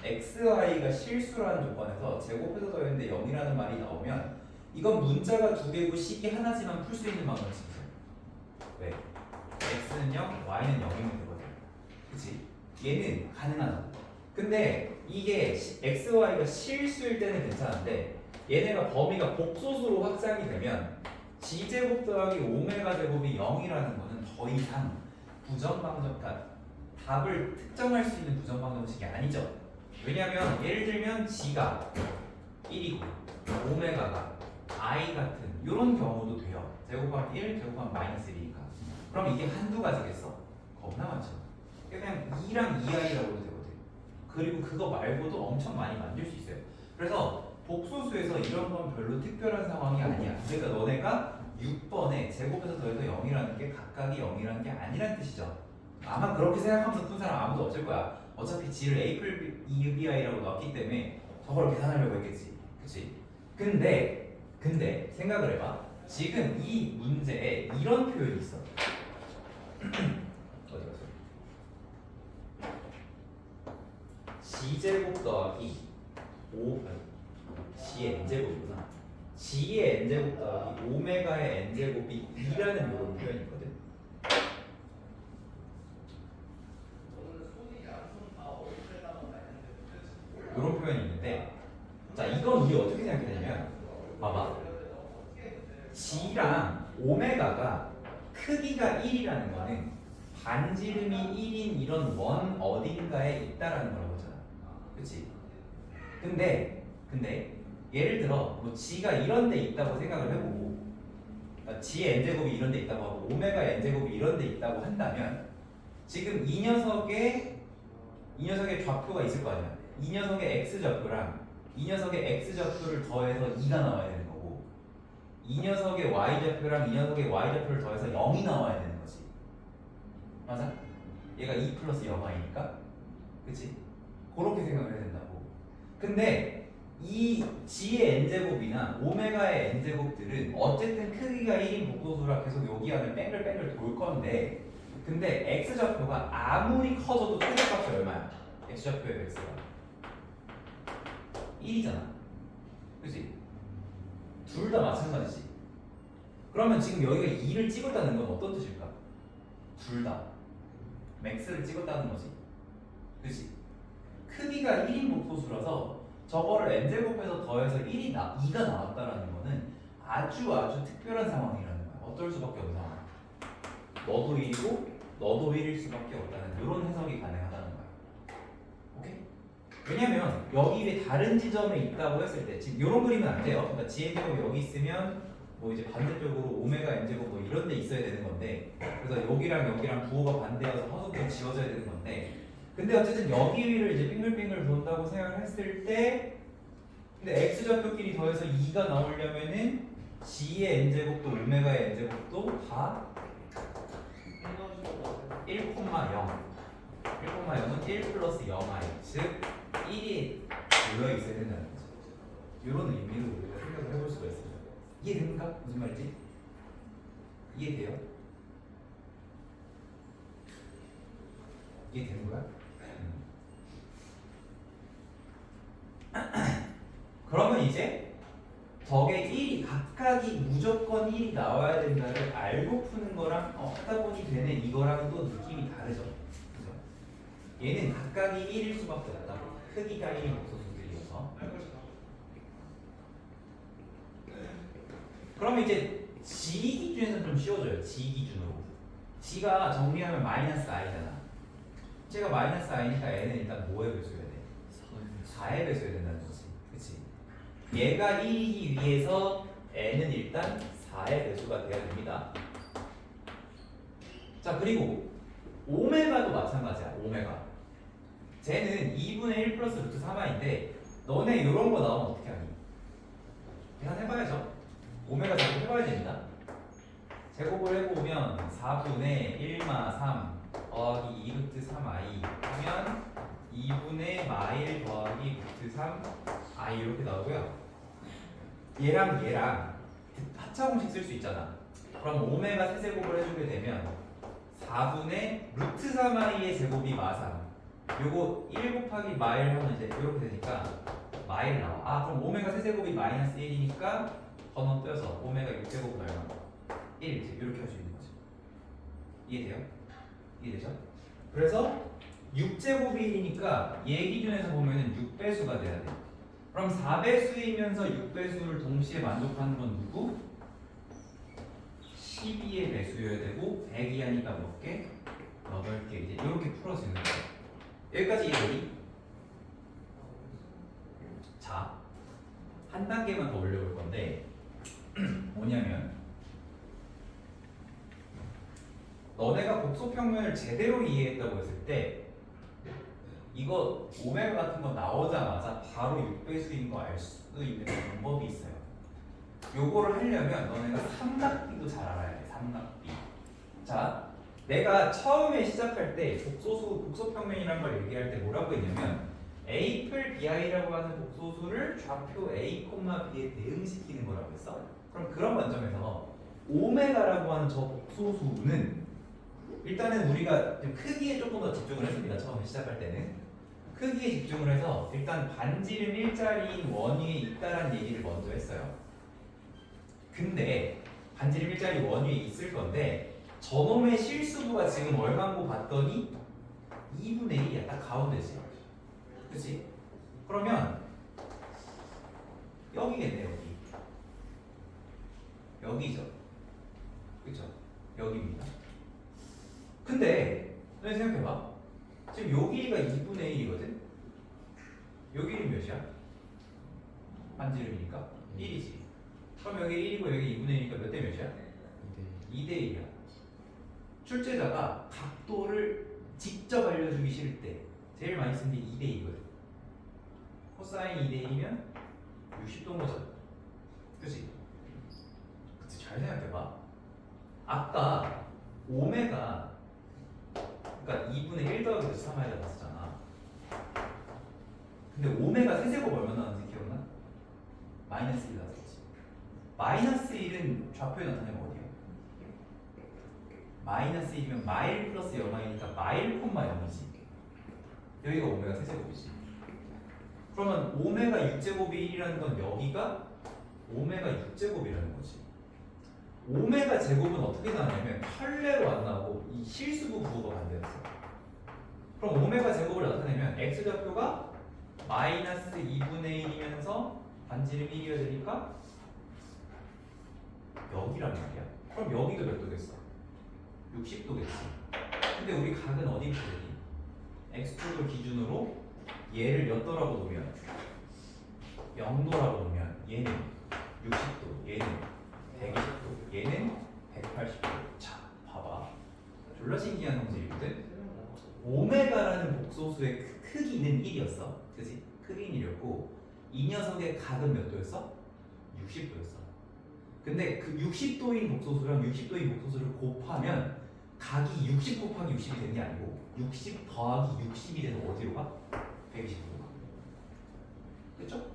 xi가 실수라는 조건에서 제곱해서 더했는데 0이라는 말이 나오면 이건 문자가 두 개고 식이 하나지만 풀 수 있는 방정식이죠. 왜? x는 0, y는 0이면 되거든. 그치? 얘는 가능하다고. 근데 이게 x, y가 실수일 때는 괜찮은데 얘네가 범위가 복소수로 확장이 되면 g제곱 더하기 오메가 제곱이 0이라는 거는 더 이상 부정방정가 답을 특정할 수 있는 부정방정식이 아니죠. 왜냐하면 예를 들면 g가 1이고 오메가가 i 같은 이런 경우도 돼요. 제곱하면 1, 제곱하면 마이너스 1이니까. 그럼 이게 한두 가지겠어? 겁나 많죠. 그냥 2랑 2i라고 해도 되거든. 그리고 그거 말고도 엄청 많이 만들 수 있어요. 그래서 복소수에서 이런 건 별로 특별한 상황이 아니야. 그러니까 너네가 6번에 제곱에서 더해서 0이라는 게 각각이 0이라는 게 아니라는 뜻이죠. 아마 그렇게 생각하면서 푼 사람 아무도 없을 거야. 어차피 g를 a 플 bi라고 넣었기 때문에 저걸 계산하려고 했겠지. 그치? 근데 생각을 해봐. 지금 이 문제에 이런 표현이 있어. 어디 갔어? g제곱 더하기 5 g의 n제곱이구나. g의 n제곱 더하기 오메가의 n제곱이 2라는 이런 표현이 있거든. 이런 표현이 있는데, 자 이건 우리 어떻게 생각하냐면, 봐봐. g랑 오메가가 크기가 1이라는 거는 반지름이 1인 이런 원 어딘가에 있다라는 거라고 하잖아. 그치? 근데 예를 들어 뭐 g가 이런 데 있다고 생각을 해보고, 그러니까 g의 n제곱이 이런 데 있다고 하고 오메가의 n제곱이 이런 데 있다고 한다면 지금 이 녀석의 좌표가 있을 거 아니야. 이 녀석의 x좌표랑 이 녀석의 x좌표를 더해서 2가 나와야 되는 거고, 이 녀석의 y좌표랑 이 녀석의 y좌표를 더해서 0이 나와야 되는 거지. 맞아? 얘가 2 플러스 0i니까. 그치? 그렇게 생각을 해야 된다고. 근데 이 g의 n제곱이나 오메가의 n제곱들은 어쨌든 크기가 1인 복소수라 계속 여기 안을 뺑글뺑글 돌 건데, 근데 x좌표가 아무리 커져도 최대값이 얼마야? x좌표의 x가 1이잖아. 그치? 둘 다 마찬가지지. 그러면 지금 여기가 2를 찍었다는 건 어떤 뜻일까? 둘 다 맥스를 찍었다는 거지. 그치? 크기가 1인 복소수라서 저거를 n제곱해서 더해서 2가 나왔다라는 거는 아주 특별한 상황이라는 거야. 어떨 수밖에 없는 상황. 너도 1이고 너도 1일 수밖에 없다는 이런 해석이 가능하다는 거야. 오케이? 왜냐면 여기 다른 지점에 있다고 했을 때 지금 이런 그림은 안 돼요. 그러니까 g제곱 여기 있으면 뭐 이제 반대쪽으로 오메가 n제곱 뭐 이런 데 있어야 되는 건데, 그래서 여기랑 부호가 반대여서 허수로 지워져야 되는 건데, 근데 어쨌든 여기 위를 이제 빙글빙글 돈다고 생각을 했을 때, 근데 x좌표끼리 더해서 2가 나오려면은 g의 n제곱도 오메가의 n제곱도 다 1,0 1,0은 1 플러스 0i, 즉 1이 모여 있어야 된다는 거죠. 이런 의미로 우리가 생각을 해볼 수가 있습니다. 이해됩니까? 무슨 말인지? 이해돼요? 이해되는 거야? 그러면 이제 저게 1이 각각이 무조건 1이 나와야 된다를 알고 푸는 거랑 하다 보니 되는 이거랑 또 느낌이 다르죠. 그죠? 얘는 각각이 1일 수밖에 없다고. 크기가 1인 복소수들이어서. 그러면 이제 g 기준에서는 좀 쉬워져요. g 기준으로. g가 정리하면 마이너스 i잖아. 제가 마이너스 i니까 n은 일단 뭐에 배수해야 돼? 4에 배수해야 된다는 거지. 그치? 얘가 1이기 위해서 n은 일단 4의 배수가 돼야 됩니다. 자, 그리고 오메가도 마찬가지야. 오메가 쟤는 2분의 1 플러스 루트 3i인데 너네 이런 거 나오면 어떻게 하니? 계산해봐야죠. 오메가 제곱 해봐야 됩니다. 제곱을 해보면 4분의 1마 3 더하기 2루트 3i 하면 2분의 마일 더하기 루트 3i 이렇게 나오고요. 얘랑 합차공식 쓸 수 있잖아. 그럼 오메가 세제곱을 해주게 되면 4분의 루트 3i의 제곱이 마3, 요거 1 곱하기 마일 하면 이제 이렇게 되니까 마일 나와. 아, 그럼 오메가 세제곱이 마이너스 1이니까 번호 떼서 오메가 6제곱은 얼마? 1 이렇게 할 수 있는 거죠. 이해돼요? 이해되죠? 그래서 6제곱이니까 얘 기준에서 보면은 6배수가 돼야 돼. 그럼 4배수이면서 6배수를 동시에 만족하는 건 누구? 12의 배수여야 되고 100이 하니까 몇 개? 8개. 이제 이렇게 풀어지는 거야. 여기까지 이해되니? 자, 한 단계만 더 올려볼 건데 뭐냐면 너네가 복소평면을 제대로 이해했다고 했을 때 이거 오메가 같은 거 나오자마자 바로 6배수인 거 알 수 있는 방법이 있어요. 요거를 하려면 너네가 삼각비도 잘 알아야 돼. 삼각비. 자, 내가 처음에 시작할 때 복소평면이라는 걸 얘기할 때 뭐라고 했냐면 A플 BI라고 하는 복소수를 좌표 A, B에 대응시키는 거라고 했어. 그럼 그런 관점에서 오메가라고 하는 저 복소수는 일단은 우리가 좀 크기에 조금 더 집중을 했습니다. 처음에 시작할 때는 크기에 집중을 해서 일단 반지름 일자리인 원위에 있다라는 얘기를 먼저 했어요. 근데 반지름 일자리 원위에 있을 건데 저놈의 실수부가 지금 얼마고 봤더니 2분의 1이야. 딱 가운데지. 그치? 그러면 여기겠네. 여기죠. 그쵸? 여기입니다. 근데 너희 생각해봐. 지금 요 길이가 2분의 1이거든? 요 길이 몇이야? 반지름이니까 1이지. 그럼 여기 1이고 여기 2분의 1이니까 몇 대 몇이야? 2대 1이야. 출제자가 각도를 직접 알려주기 싫을 때 제일 많이 쓰는 게 2대 2거든. 코사인 2대 1이면 60도인 거잖아. 그치? 그치? 잘 생각해봐. 아까 오메가 그러니까 2분의 1 더하기 3r에다 봤었잖아. 근데 오메가 세제곱 얼마 나왔는지 기억나? 마이너스 1 나왔었지. 마이너스 1은 좌표에 나타내면 어디야? 마이너스 1이면 마일 플러스 영하이니까 마일 콤마 0이지. 여기가 오메가 세제곱이지. 그러면 오메가 6제곱이 1이라는 건 여기가 오메가 6제곱이라는 거지. 오메가 제곱은 어떻게 나왔냐면 할례로 안 나오고 이 실수부 부호가 반대였어. 그럼 오메가 제곱을 나타내면 x좌표가 마이너스 2분의 1이면서 반지름 1이어야 되니까 여기란 말이야. 그럼 여기도 몇 도겠어? 60도겠지. 근데 우리 각은 어디 있거든? x축을 기준으로 얘를 몇 도라고 놓으면 0도라고 놓으면 얘는 60도, 얘는 120도, 얘는 180도. 자, 봐봐. 졸라 신기한 성질이거든. 오메가라는 복소수의 크기는 1이었어. 그치? 크기는 1이었고 이 녀석의 각은 몇 도였어? 60도였어. 근데 그 60도인 복소수랑 60도인 복소수를 곱하면 각이 60 곱하기 60이 되는 게 아니고 60 더하기 60이 돼서 어디로 가? 120도로 가. 그쵸?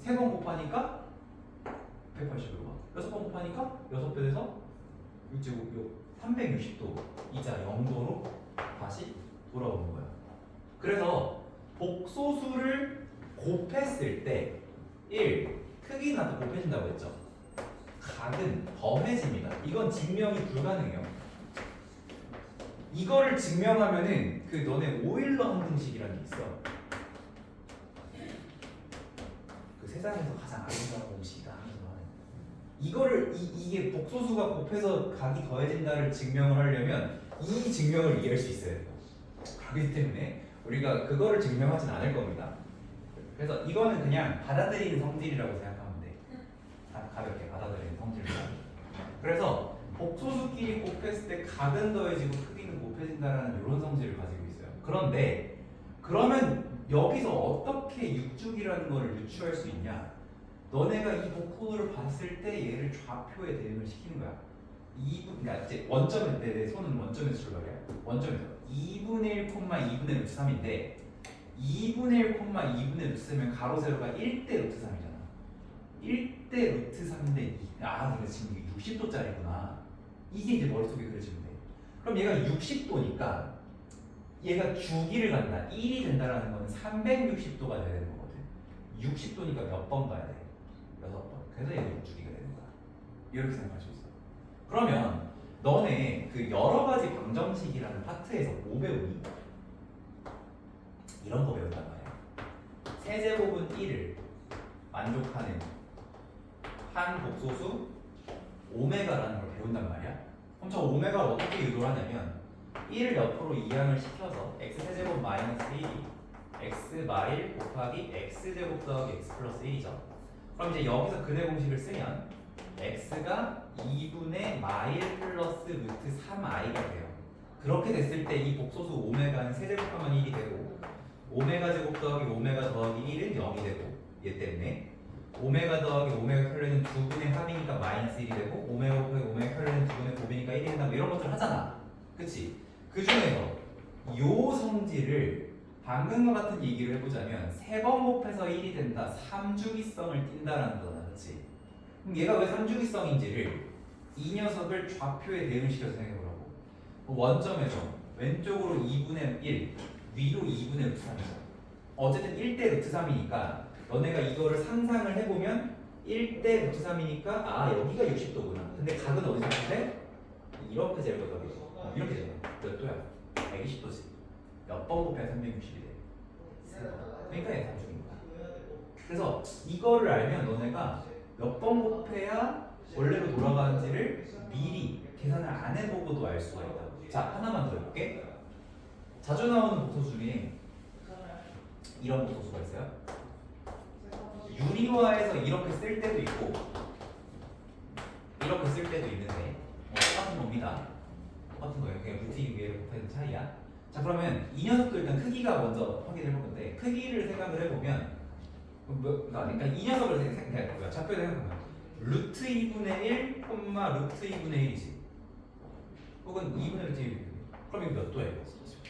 3번 곱하니까 180으로 가. 6번 곱하니까 6배 돼서 6제곱 360도 이자 0도로 다시 돌아오는 거야. 그래서 복소수를 곱했을 때 1. 크기는 아까 곱해진다고 했죠. 각은 더해집니다. 이건 증명이 불가능해요. 이거를 증명하면은 그 너네 오일러 항등식이라는 게 있어. 그 세상에서 가장 아름다운 공식이다 하면서 하는. 이거를 이게 복소수가 곱해서 각이 더해진다를 증명을 하려면 이 증명을 이해할 수 있어야 돼요. 그렇기 때문에 우리가 그거를 증명하진 않을 겁니다. 그래서 이거는 그냥 받아들이는 성질이라고 생각하면 돼. 가볍게 받아들이는 성질이다. 그래서 복소수끼리 곱했을 때 각은 더해지고 크기는 곱해진다라는 이런 성질을 가지고 있어요. 그런데 그러면 여기서 어떻게 육축이라는 걸 유추할 수 있냐? 너네가 이 복소수를 봤을 때 얘를 좌표에 대응을 시키는 거야. 그러니까 이제 원점은 내 손은 원점에서 출발이야. 원점에서 2분의 1, 2분의 루트 3인데 2분의 1, 2분의 루트 3면 가로 세로가 1대 루트 3이잖아. 1대 루트 3대 2. 아, 근데 지금 이게 60도짜리구나. 이게 이제 머릿속에 그려지면 돼. 그럼 얘가 60도니까 얘가 주기를 간다. 1이 된다라는 건 360도가 돼야 되는 거거든. 60도니까 몇 번 가야 돼? 6번. 그래서 얘가 6주기가 되는 거야. 이렇게 생각할 수 있어. 그러면 너네 그 여러 가지 방정식이라는 파트에서 뭐 배우니? 이런 거 배운단 말이야. 세제곱은 1을 만족하는 한 복소수 오메가라는 걸 배운단 말이야. 그럼 저 오메가를 어떻게 유도를 하냐면 1을 옆으로 이항을 시켜서 x세제곱 마이너스 1이 x 마일 곱하기 x제곱 더하기 x 플러스 1이죠. 그럼 이제 여기서 근해 공식을 쓰면 x가 2분의 마일 플러스 루트 3i가 돼요. 그렇게 됐을 때 이 복소수 오메가는 세제곱하면 1이 되고 오메가 제곱 더하기 오메가 더하기 1은 0이 되고 얘 때문에 오메가 더하기 오메가 켤레는 2분의 합이니까 마이너스 1이 되고 오메가 곱하기 오메가 켤레는 2분의 곱이니까 1이 된다 뭐 이런 것들 하잖아. 그치? 그 중에서 요 성질을 방금과 같은 얘기를 해보자면 3번 곱해서 1이 된다 3주기성을 띈다라는 거잖아. 그치? 그럼 얘가 왜 3주기성인지를 이 녀석을 좌표에 대응시켜서 생각해보라고. 원점에서 왼쪽으로 2분의 1 위로 2분의 루트 3이죠. 어쨌든 1대 루트 3이니까 너네가 이거를 상상을 해보면 1대 루트 3이니까 아 여기가 60도구나. 근데 각은 어디서 돼? 이렇게 제곱하기 이렇게 되잖아. 몇 도야? 120도지. 몇 번 곱해야 360이 돼? 3번. 그러니까 얘 3중인 그래서 이거를 알면 너네가 몇 번 곱해야 원래로 돌아가는지를 미리 계산을 안 해보고도 알 수가 있다. 자 하나만 더 해볼게. 자주 나오는 복소수 중에 이런 복소수가 있어요. 유리화에서 이렇게 쓸 때도 있고 이렇게 쓸 때도 있는데 똑같은 겁니다. 똑같은 거예요. 그냥 루트 2 위에 곱하는 차이야. 자 그러면 이 녀석도 일단 크기가 먼저 확인해 볼 건데 크기를 생각을 해보면 그러니까 이 녀석을 생각해 좌표에 생각하면 루트 2분의 1, 루트 2분의 1이지. 혹은 2분의 루트 2분의 1. 그럼 이거 몇 도예요?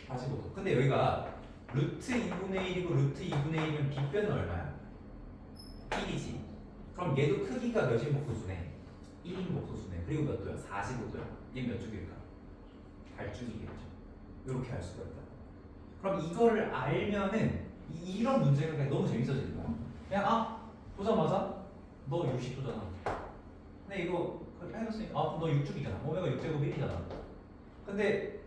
45도. 근데 여기가 루트 2분의 1이고 루트 2분의 1이면 빗변은 얼마야? 1이지. 그럼 얘도 크기가 몇인 복소수네? 1인 복소수네. 그리고 몇 도야? 45도야. 얘 몇 쪽일까? 8쪽이겠죠. 이렇게 할 수가 있다. 그럼 이거를 알면은 이런 문제가 그냥 너무 재밌어지는 거야. 그냥 보자마자 너 60도잖아. 근데 이거 그렇게 해놨으니까 너 6쪽이잖아. 오메가 6제곱 1이잖아. 근데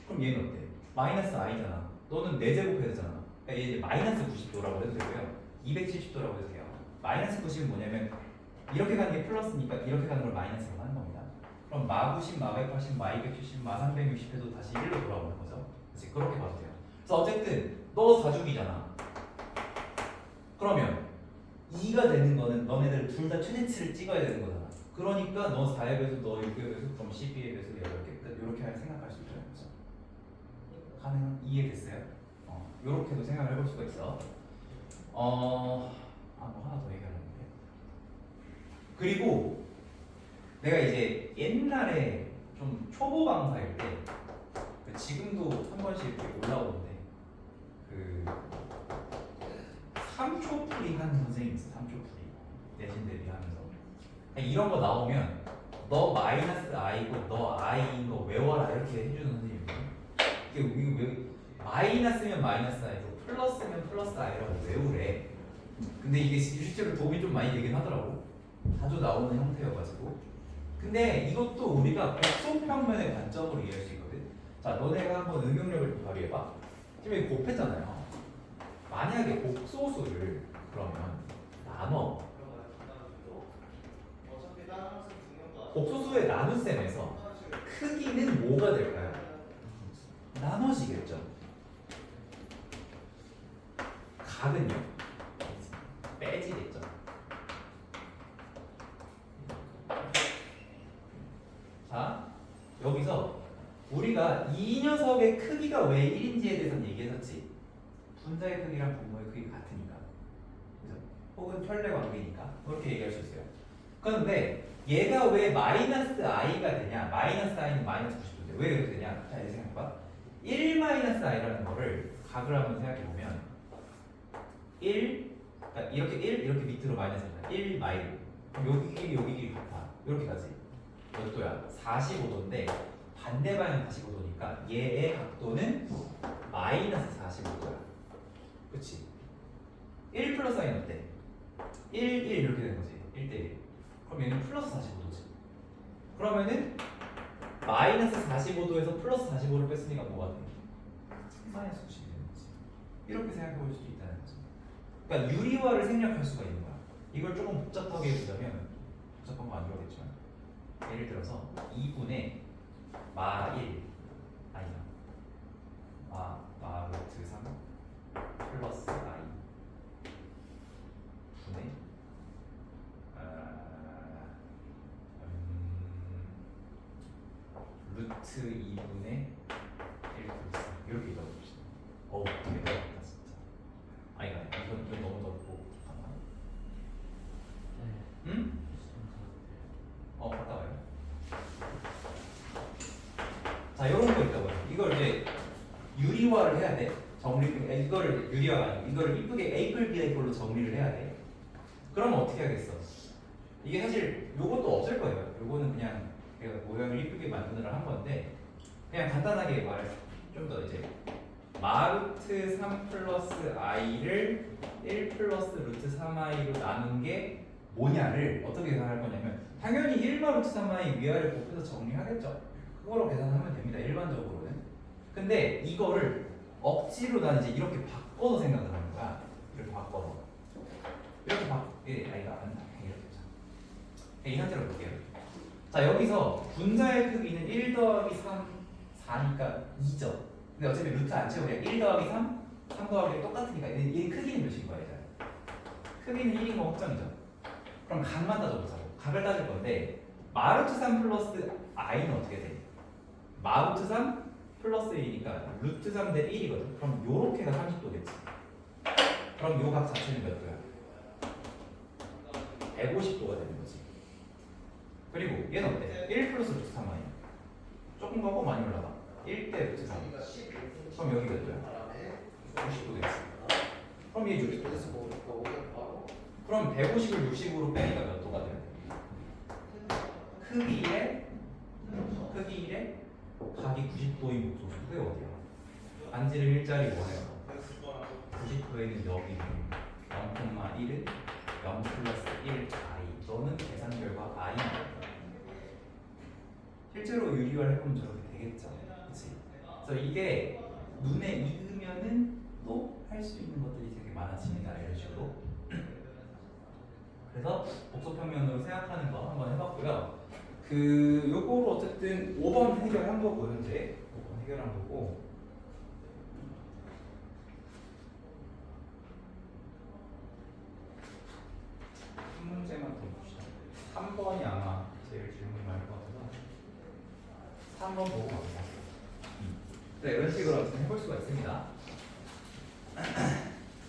그럼 얘는 어때? 마이너스 i잖아. 너는 4제곱 해야 되잖아. 그러니까 얘 이제 마이너스 90도라고 해도 되고요. 270도라고 해도 돼요. 마이너스 90은 뭐냐면 이렇게 가는 게 플러스니까 이렇게 가는 걸 마이너스로 하는 겁니다. 그럼 마 90, 마 180, 마 270, 마 360 해도 다시 1로 돌아오는 거죠. 그치? 그렇게 봐도 돼요. 그래서 어쨌든 너 4주기잖아. 그러면 2가 되는 거는 너네들 둘 다 최대치를 찍어야 되는 거잖아. 그러니까 너 4의 배수, 너 6의 배수, 그럼 12의 배수 8개 끝. 이렇게 생각할 수 있다는 거죠. 가능? 이해됐어요? 이렇게도 생각을 해볼 수가 있어. 뭐 하나 더 얘기하려는데. 그리고 내가 이제 옛날에 좀 초보 강사일 때 지금도 한 번씩 이렇게 올라오는데 그 3초 풀이 하는 선생님이 있어. 3초 풀이 내신 대비하면서 이런 거 나오면 너 마이너스 i고 너 i인 거 외워라 이렇게 해주는 선생님이에요. 이게 왜 마이너스면 마이너스 i고 플러스면 플러스 i라고 외우래. 근데 이게 실제로 도움이 좀 많이 되긴 하더라고. 자주 나오는 형태여가지고. 근데 이것도 우리가 복소평면의 관점으로 이해할 수 있거든. 자, 너네가 한번 응용력을 좀 발휘해봐. 지금 이거 곱했잖아요. 만약에 복소수를 그러면 나눠. 복소수의 나눗셈에서 크기는 뭐가 될까요? 나눠지겠죠. 각은요? 빼지겠죠. 자, 여기서 우리가 이 녀석의 크기가 왜 1인지에 대해서는 얘기했었지. 분자의 크기랑 분모의 크기가 같으니까. 그죠? 혹은 혈내 관계니까. 그렇게 얘기할 수 있어요. 그런데 얘가 왜 마이너스 i가 되냐? 마이너스 i는 마이너스 90도인데 왜 그렇게 되냐? 자, 이제 생각해봐. 1 마이너스 i라는 거를 각을 한번 생각해보면 1, 그러니까 이렇게 1, 이렇게 밑으로 마이너스입니다. 1 마일. 그럼 여기 길이 같아. 이렇게 가지. 몇 도야? 45도인데 반대 방향 45도니까 얘의 각도는 마이너스 45도야. 그치? 1 플러스 i는 어때? 1, 1 이렇게 되는 거지. 1대 1. 그럼 얘는 플러스 45도지. 그러면은 마이너스 45도에서 플러스 45를 뺐으니까 뭐가 돼? 마이너스 90이 되는 거지. 이렇게 생각해 볼 수도 있다는 거죠. 그러니까 유리화를 생략할 수가 있는 거야. 이걸 조금 복잡하게 해보자면 복잡한 거 안 좋아하겠지만 예를 들어서 2분의 마1 아니다 마루트 3 플러스 i 분의 루트 2분의 1 플러스 이렇게 읽어봅시다. 어우 되게 어렵다 진짜. 아니다 이건 너무 어렵고 잠깐만. 응? 갔다 와요. 자 이런 거 있다고요. 이걸 이제 유리화를 해야 돼. 이거를 유리화가 아니고 이거를 이쁘게 A+B 걸로 정리를 해야 돼. 그러면 어떻게 하겠어? 이게 사실 요것도 없을 거예요. 요거는 그냥 제가 모양을 이쁘게 만드느라 한 건데 그냥 간단하게 말해서 좀 더 이제 마루트 3 플러스 i를 1 플러스 루트 3i로 나눈 게 뭐냐를 어떻게 계산할 거냐면 당연히 1 마루트 3i 위아래 곱해서 정리하겠죠. 그거로 계산하면 됩니다. 일반적으로는. 근데 이거를 억지로 난 이제 이렇게 바꿔서 생각을 하는 거야. 이렇게 바꿔서. 이렇게 아이가 안 나. 이렇게 자. 이 상태로 볼게요. 자 여기서 분자의 크기는 1 더하기 3, 4니까 2죠. 근데 어차피 루트 안 채우고 그냥 1 더하기 3, 3 더하기 1 똑같으니까 이 크기는 몇인 거야 이제. 크기는 1인 거 확정이죠. 그럼 각만 따져보자고. 각을 따질 건데 마루트 3 플러스 i는 어떻게 돼? 마루트 3 플러스 1이니까 루트 3 대 1이거든. 그럼 요렇게가 30도겠지. 그럼 요 각 자체는 몇 도야? 150도가 되는 거지. 그리고 얘는 어때? 1 플러스 루트 3i. 조금 가고 많이 올라가. 1 대 루트 3. 그럼 여기 몇 도야? 90도겠지. 그럼 얘 60도 됐어. 그럼 150을 60으로 빼니까 몇 도가 돼야 돼? 크기 1에 각이 90도인 목소수. 그게 어디야? 반지름 일자리 원해요. 90도에는 여기 0,1은 0 플러스 1 i. 너는 계산 결과 i. 실제로 유리화를 해보면 저렇게 되겠죠. 그치? 그래서 이게 눈에 익으면은 또 할 수 있는 것들이 되게 많아집니다. 이런 식으로. 그래서 복소평면으로 생각하는 거 한번 해봤고요. 요거로 어쨌든 5번 해결한 거고 현재 5번 해결한 거고. 한 문제만 더 봅시다. 3번이 아마 제일 질문이 많을 것 같아서 3번 보고 갑니다. 네, 이런 식으로 해볼 수가 있습니다.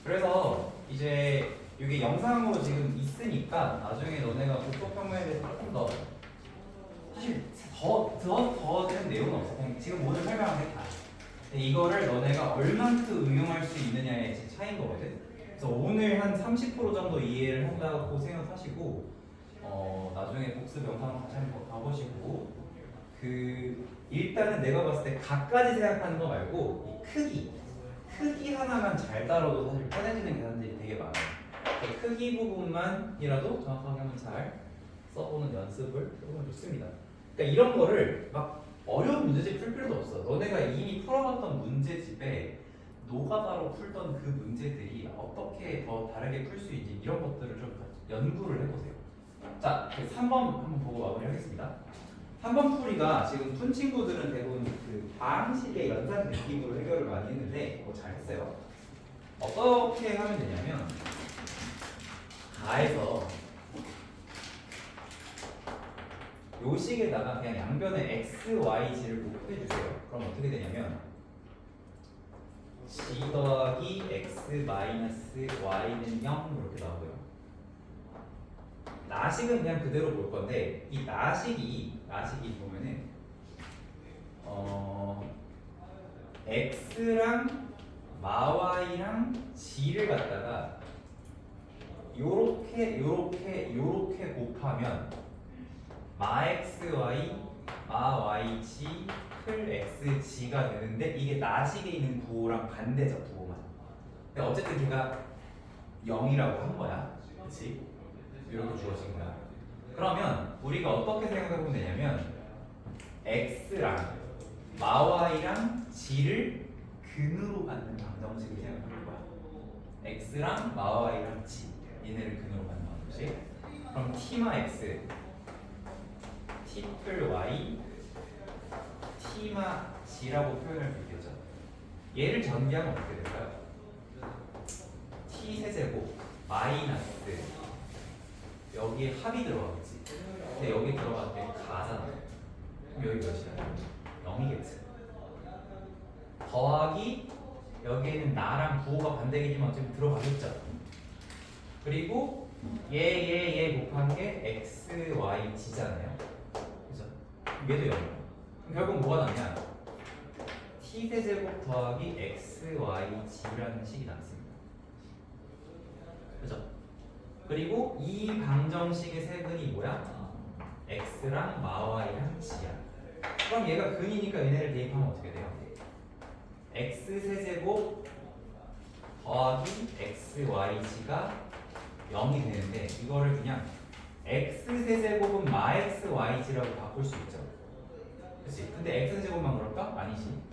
그래서 이제 이게 영상으로 지금 있으니까 나중에 너네가 복소평면에 대해서 조금 더 사실 더 된 내용은 없어. 그냥 지금 모든 설명한 게 다. 이거를 너네가 얼만큼 응용할 수 있느냐의 차이인 거거든. 그래서 오늘 한 30% 정도 이해를 한다고 생각하시고 나중에 복습 영상을 다시 한번 가보시고 일단은 내가 봤을 때 각까지 생각하는 거 말고 이 크기 하나만 잘 따라도 사실 편해지는 계산들이 되게 많아요. 크기 부분만이라도 정확하게 한번 잘 써보는 연습을 해보면 좋습니다. 그러니까 이런 거를 막 어려운 문제집 풀 필요도 없어. 너네가 이미 풀어봤던 문제집에 노가다로 풀던 그 문제들이 어떻게 더 다르게 풀 수 있는지 이런 것들을 좀 연구를 해보세요. 자, 3번 한번 보고 마무리하겠습니다. 3번 풀이가 지금 푼 친구들은 대부분 그 방식의 연산 느낌으로 해결을 많이 했는데 잘했어요. 어떻게 하면 되냐면 가에서 요 식에다가 그냥 양변에 x, y, z를 곱해주세요. 그럼 어떻게 되냐면 g 더하기 x 마이너스 y는 0 이렇게 나오고요. 나식은 그냥 그대로 볼 건데 이 나식이 보면은 x랑 마y랑 g를 갖다가 요렇게 곱하면 마xy, 마yg, 클xg가 되는데 이게 나식에 있는 부호랑 반대죠. 부호만. 근데 어쨌든 걔가 0이라고 한 거야. 그치? 이렇게 주어진 거야. 그러면 우리가 어떻게 생각해보면 되냐면 x랑 마y랑 g를 근으로 받는 방정식을 생각해볼 거야. x랑 마와 y랑 g 얘네를 근으로 받는 방정식. 그럼 t마 x, t플 y, t마 g라고 표현할 수 있겠죠. 얘를 전개하면 어떻게 될까요? t 세제곱 마이너스 여기에 합이 들어가겠지. 근데 여기 들어갈 때 가잖아. 그럼 여기 몇이야? 0이겠지. 더하기 여기에는 나랑 부호가 반대이지만 어차피 들어가겠죠. 그리고 얘 곱한 게 x, y, g잖아요. 그죠? 얘도 0이야. 그럼 결국 뭐가 남냐? t 세제곱 더하기 x, y, g라는 식이 남습니다. 그죠? 그리고 이 방정식의 세근이 뭐야? x랑 마와이랑 g야. 그럼 얘가 근이니까 얘네를 대입하면 어떻게 돼요? x 세제곱 더하기 x, y, g가 0이 되는데 이거를 그냥 x 세제곱은 마 x, y, g라고 바꿀 수 있죠. 그치? 근데 x 세제곱만 그럴까? 아니지.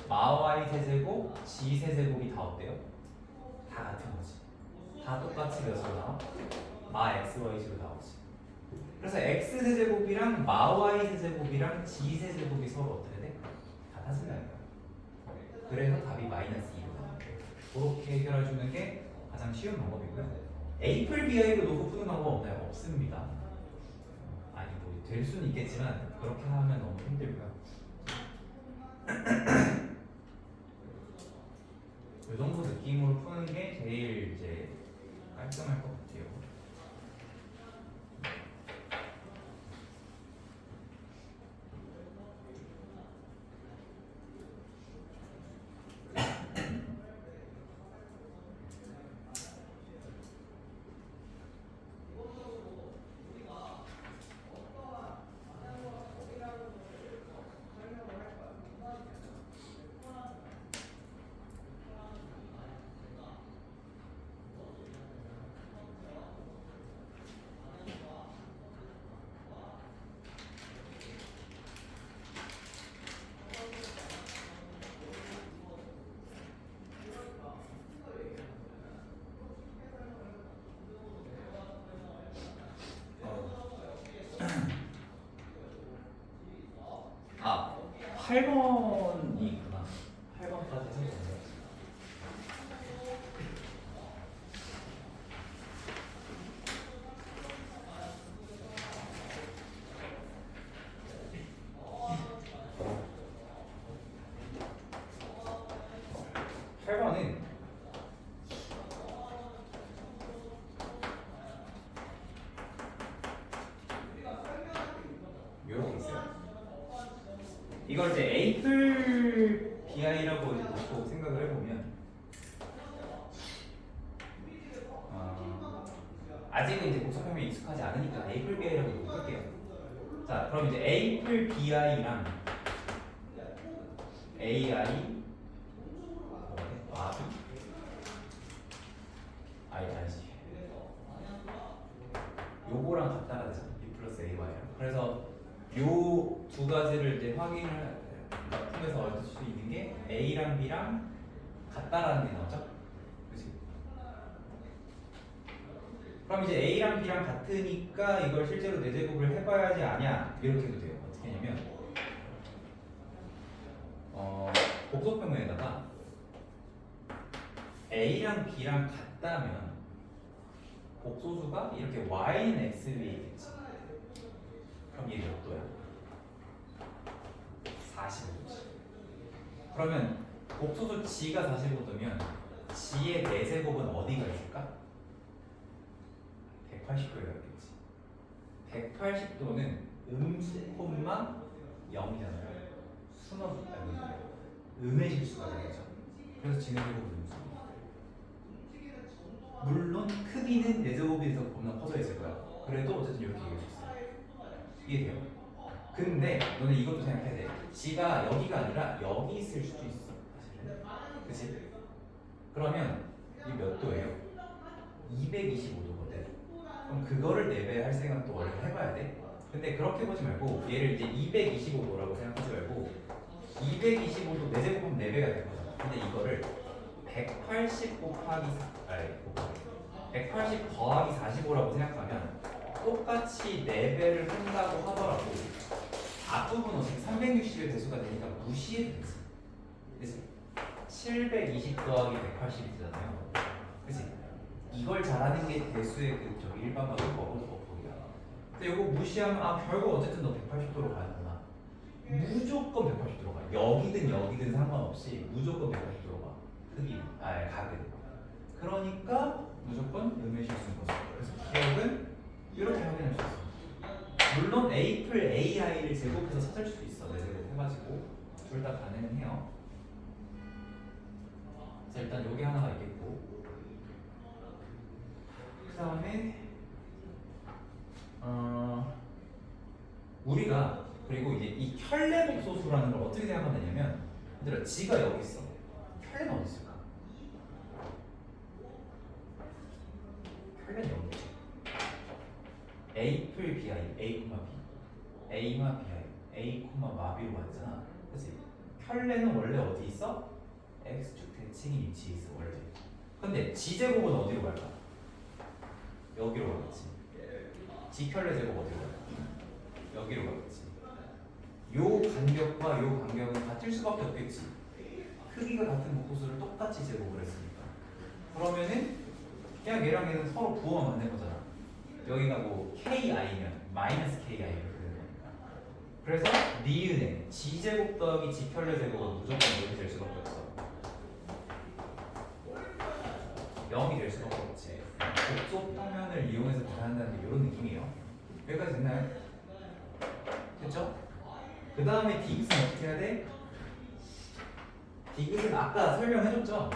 마 y 세제곱, g 세제곱이 다 어때요? 다 같은 거지. 다 똑같이 몇으로 나와? 마 x, y, g로 나오지. 그래서 x 세제곱이랑 마 y 세제곱이랑 g 세제곱이 서로 어떻게 돼? 같아진다는 거야. 그래서 답이 마이너스 2로 나와요. 그렇게 해결해 주는 게 가장 쉬운 방법이고요. A플 BI로 놓고 푸는 방법 없나요? 없습니다. 아니 뭐 될 수는 있겠지만 그렇게 하면 너무 힘들고요. 이 정도 느낌으로 푸는 게 제일 이제 깔끔할 것 같아요. 아, 8번이구나. 8번까지 해서 됐네요. 8번은 이렇게 있어요. 이걸 이제 A플 BI라고 이제 놓고 생각을 해보면 아직은 이제 복잡함이 익숙하지 않으니까 A플 BI라고 놓고 할게요. 자, 그럼 이제 A플 BI랑 AI 아니지. 요거랑 같다가 되잖아. B 플러스 AY랑. 그래서 요 두 가지를 이제 확인을 통해서 얻을 수 있는 게 A랑 B랑 같다라는 게 나오죠. 그치? 그럼 이제 A랑 B랑 같으니까 이걸 실제로 내제곱을 해봐야지 아냐 이렇게 해도 돼요. 어떻게 하냐면 복소평면에다가 A랑 B랑 같다면 복소수가 이렇게 Y는 X 위에 있겠지. 그럼 얘 몇 도야? 45도지. 그러면 복소수 G가 45도면 G의 4제곱은 어디가 있을까? 180도에 있겠지. 180도는 음수 콤마 0이잖아요. 순어수 아니잖아요. 음의 실수가 되겠죠. 그래서 G는 제곱은 음수. 물론 크기는 4제곱이 더 겁나 커져 있을 거야. 그래도 어쨌든 이렇게 얘기할 수 있어. 이해돼요? 근데 너는 이것도 생각해야 돼. G가 여기가 아니라 여기 있을 수도 있어. 사실은. 그치? 그러면 이 몇 도예요? 225도거든. 그럼 그거를 내배할 생각도 원래 해봐야 돼. 근데 그렇게 보지 말고 얘를 이제 225도라고 생각하지 말고 225도 4제곱하면 4배가 될 거잖아. 근데 이거를 180 곱하기 180 더하기 45라고 생각하면 똑같이 4배를 한다고 하더라도 앞부분 어차피 360의 배수가 되니까 무시해도 되지. 그치? 720 더하기 180이잖아요. 그치? 이걸 잘하는 게 대수의 그 저기 일반만 거기야. 근데 이거 무시하면 아 결국 어쨌든 너 180도로 가는구나. 무조건 180도로 가. 여기든 상관없이 무조건 180도로 가. 각은. 그러니까 무조건 음의 실수인 거죠. 그래서 기억은 이렇게 확인할 수 있어. 물론 A플 AI를 제곱해서 찾을 수도 있어. 네, 해가지고 둘 다 가능은 해요. 자, 일단 여기 하나가 있겠고, 그 다음에 우리가 그리고 이제 이 켤레복소수라는 걸 어떻게 생각하면 되냐면, 얘들아, G가 여기 있어. 켤레는 어디 있을까? 켤레는 여기 있지. A플 BI, A, B, A마 BI, A, 마비로 왔잖아. 그치? 켤레는 원래 어디 있어? X축 대칭인 위치에 있어 원래. 근데 G제곱은 어디로 갈까? 여기로 가겠지. G켤레 제곱 어디로 갈까? 여기로 가겠지. 요 간격과 요 간격은 같을 수밖에 없겠지. 크기가 같은 목소수를 똑같이 제곱을 했으니까. 그러면은 그냥 얘랑 얘는 서로 부호만 만든 거잖아. 여기가 뭐 KI면 마이너스 KI 이렇게 되는 거니까. 그래서 니은에 G제곱 더하기 G켤레 제곱은 무조건 이렇게 될 수밖에 없어. 0이 될 수밖에 없지. 복소 평면을 이용해서 계산한다는 게 이런 느낌이에요. 여기까지 됐나요? 됐죠? 그 다음에 디귿은 어떻게 해야 돼? 디귿은 아까 설명해줬죠?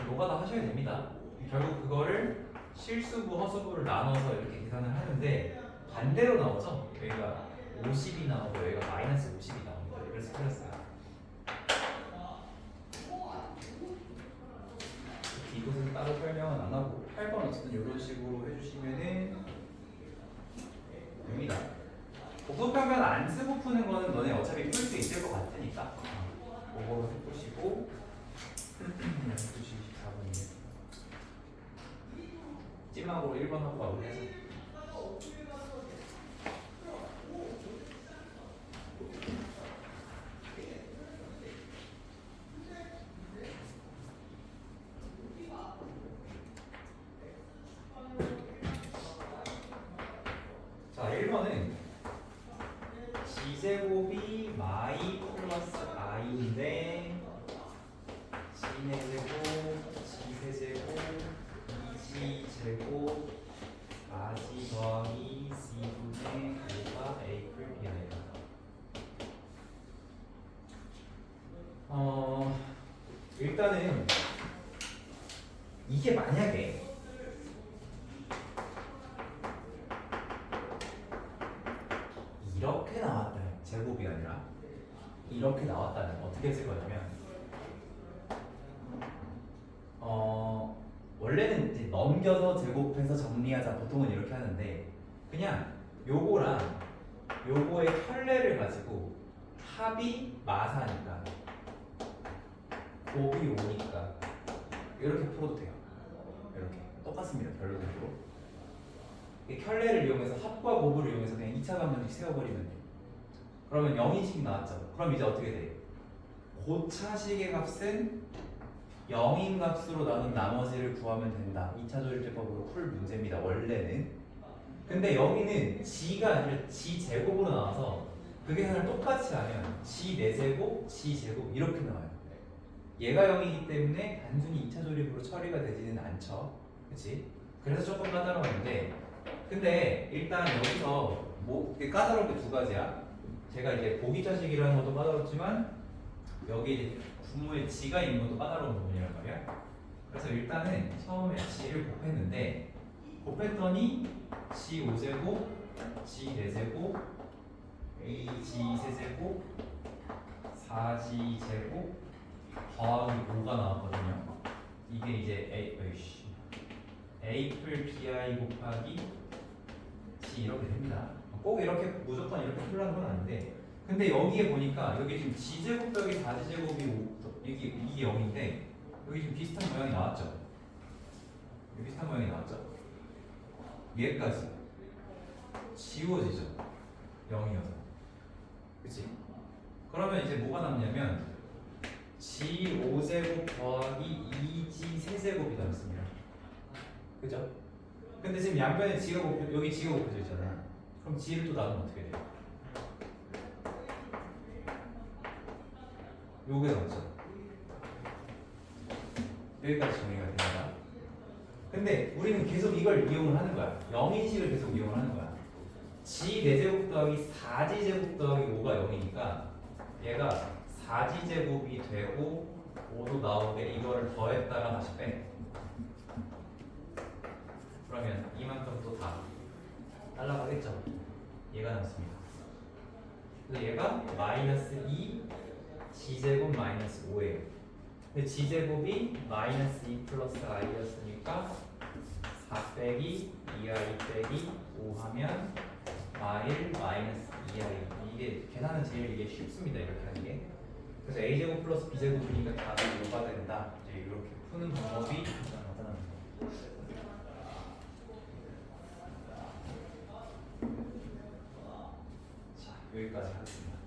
노가다 하셔야 됩니다. 결국 그거를 실수부, 허수부를 나눠서 이렇게 계산을 하는데 반대로 나오죠? 여기가 50이 나오고 여기가 마이너스 50이 나옵니다. 그래서 틀렸어요. 이것은 따로 설명은 안 하고 8번 어쨌든 이런 식으로 해주시면은 됩니다. 복소평면 안 쓰고 푸는 거는 너네 어차피 풀 수 있을 것 같으니까 그거로 해보시고 12시 24분이네. 찜하고 1번 하고 마무리해서. 자, 1번은 G제곱이 마이 플러스 I인데 G네 제곱, G세제곱, 2G제곱, 4G 더하기 C분의 5가 A플 B이다. 일단은 이게 만약에 이렇게 나왔다면, 제곱이 아니라 이렇게 나왔다면 어떻게 쓸 거냐면 원래는 이제 넘겨서 제곱해서 정리하자 보통은 이렇게 하는데 그냥 요거랑 요거의 켤레를 가지고 합이 마사니까 곱이 5니까 이렇게 풀어도 돼요. 이렇게 똑같습니다. 결론적으로 이 켤레를 이용해서 합과 곱을 이용해서 그냥 2차 방정식 세워버리면 돼요. 그러면 0인식 나왔죠. 그럼 이제 어떻게 돼? 고차식의 값은 0인 값으로 나눈 나머지를 구하면 된다. 2차 조립제법으로 풀 문제입니다. 원래는. 근데 여기는 G가 아니라 G제곱으로 나와서 그 계산을 똑같이 하면 G 4제곱, G 제곱 이렇게 나와요. 얘가 0이기 때문에 단순히 2차 조립으로 처리가 되지는 않죠. 그치? 그래서 조금 까다로운데 근데 일단 여기서 뭐 까다로운 게 두 가지야. 제가 이제 보기자식이라는 것도 까다롭지만 여기 이제 분모에 G가 있는 것도 까다로운 부분이란 말이야. 그래서 일단은 처음에 G를 곱했는데 곱했더니 G 5제곱, G 4제곱, G 세제곱, 4G 제곱 더하기 5가 나왔거든요. 이게 이제 A플 BI 곱하기 G 이렇게 됩니다. 꼭 이렇게 무조건 이렇게 풀라는 건 아닌데 근데 여기에 보니까 여기 지금 G제곱 더하기 4G제곱이 이게 0인데 여기 지금 비슷한 모양이 나왔죠? 여기 비슷한 모양이 나왔죠? 얘까지 지워지죠? 0이어서. 그치? 그러면 이제 뭐가 남냐면 g 5제곱 더하기 2g 세제곱이 남습니다. 그죠? 근데 지금 양변에 g가 여기 g가 곱해져 있잖아. 그럼 g를 또 나누면 어떻게 돼요? 요게 남죠? 여기까지 정리가 됩니다. 근데 우리는 계속 이걸 이용을 하는 거야. 0인식을 계속 이용을 하는 거야. g 4제곱 더하기 4g 제곱 더하기 5가 0이니까 얘가 4g 제곱이 되고 5도 나오게 이거를 더했다가 다시 빼. 그러면 이만큼 또 다 날라가겠죠? 얘가 남습니다. 그래서 얘가 마이너스 2 g제곱 마이너스 5예요. 근데 g제곱이 마이너스 2 플러스 i였으니까 4 빼기 2i 빼기 5 하면 마일 마이너스 2i. 이게 계산은 제일 이게 쉽습니다. 이렇게 하는 게. 그래서 a제곱 플러스 b제곱이니까 답이 5가 된다. 이제 이렇게 푸는 방법이 나타납니다. 자, 여기까지 하겠습니다.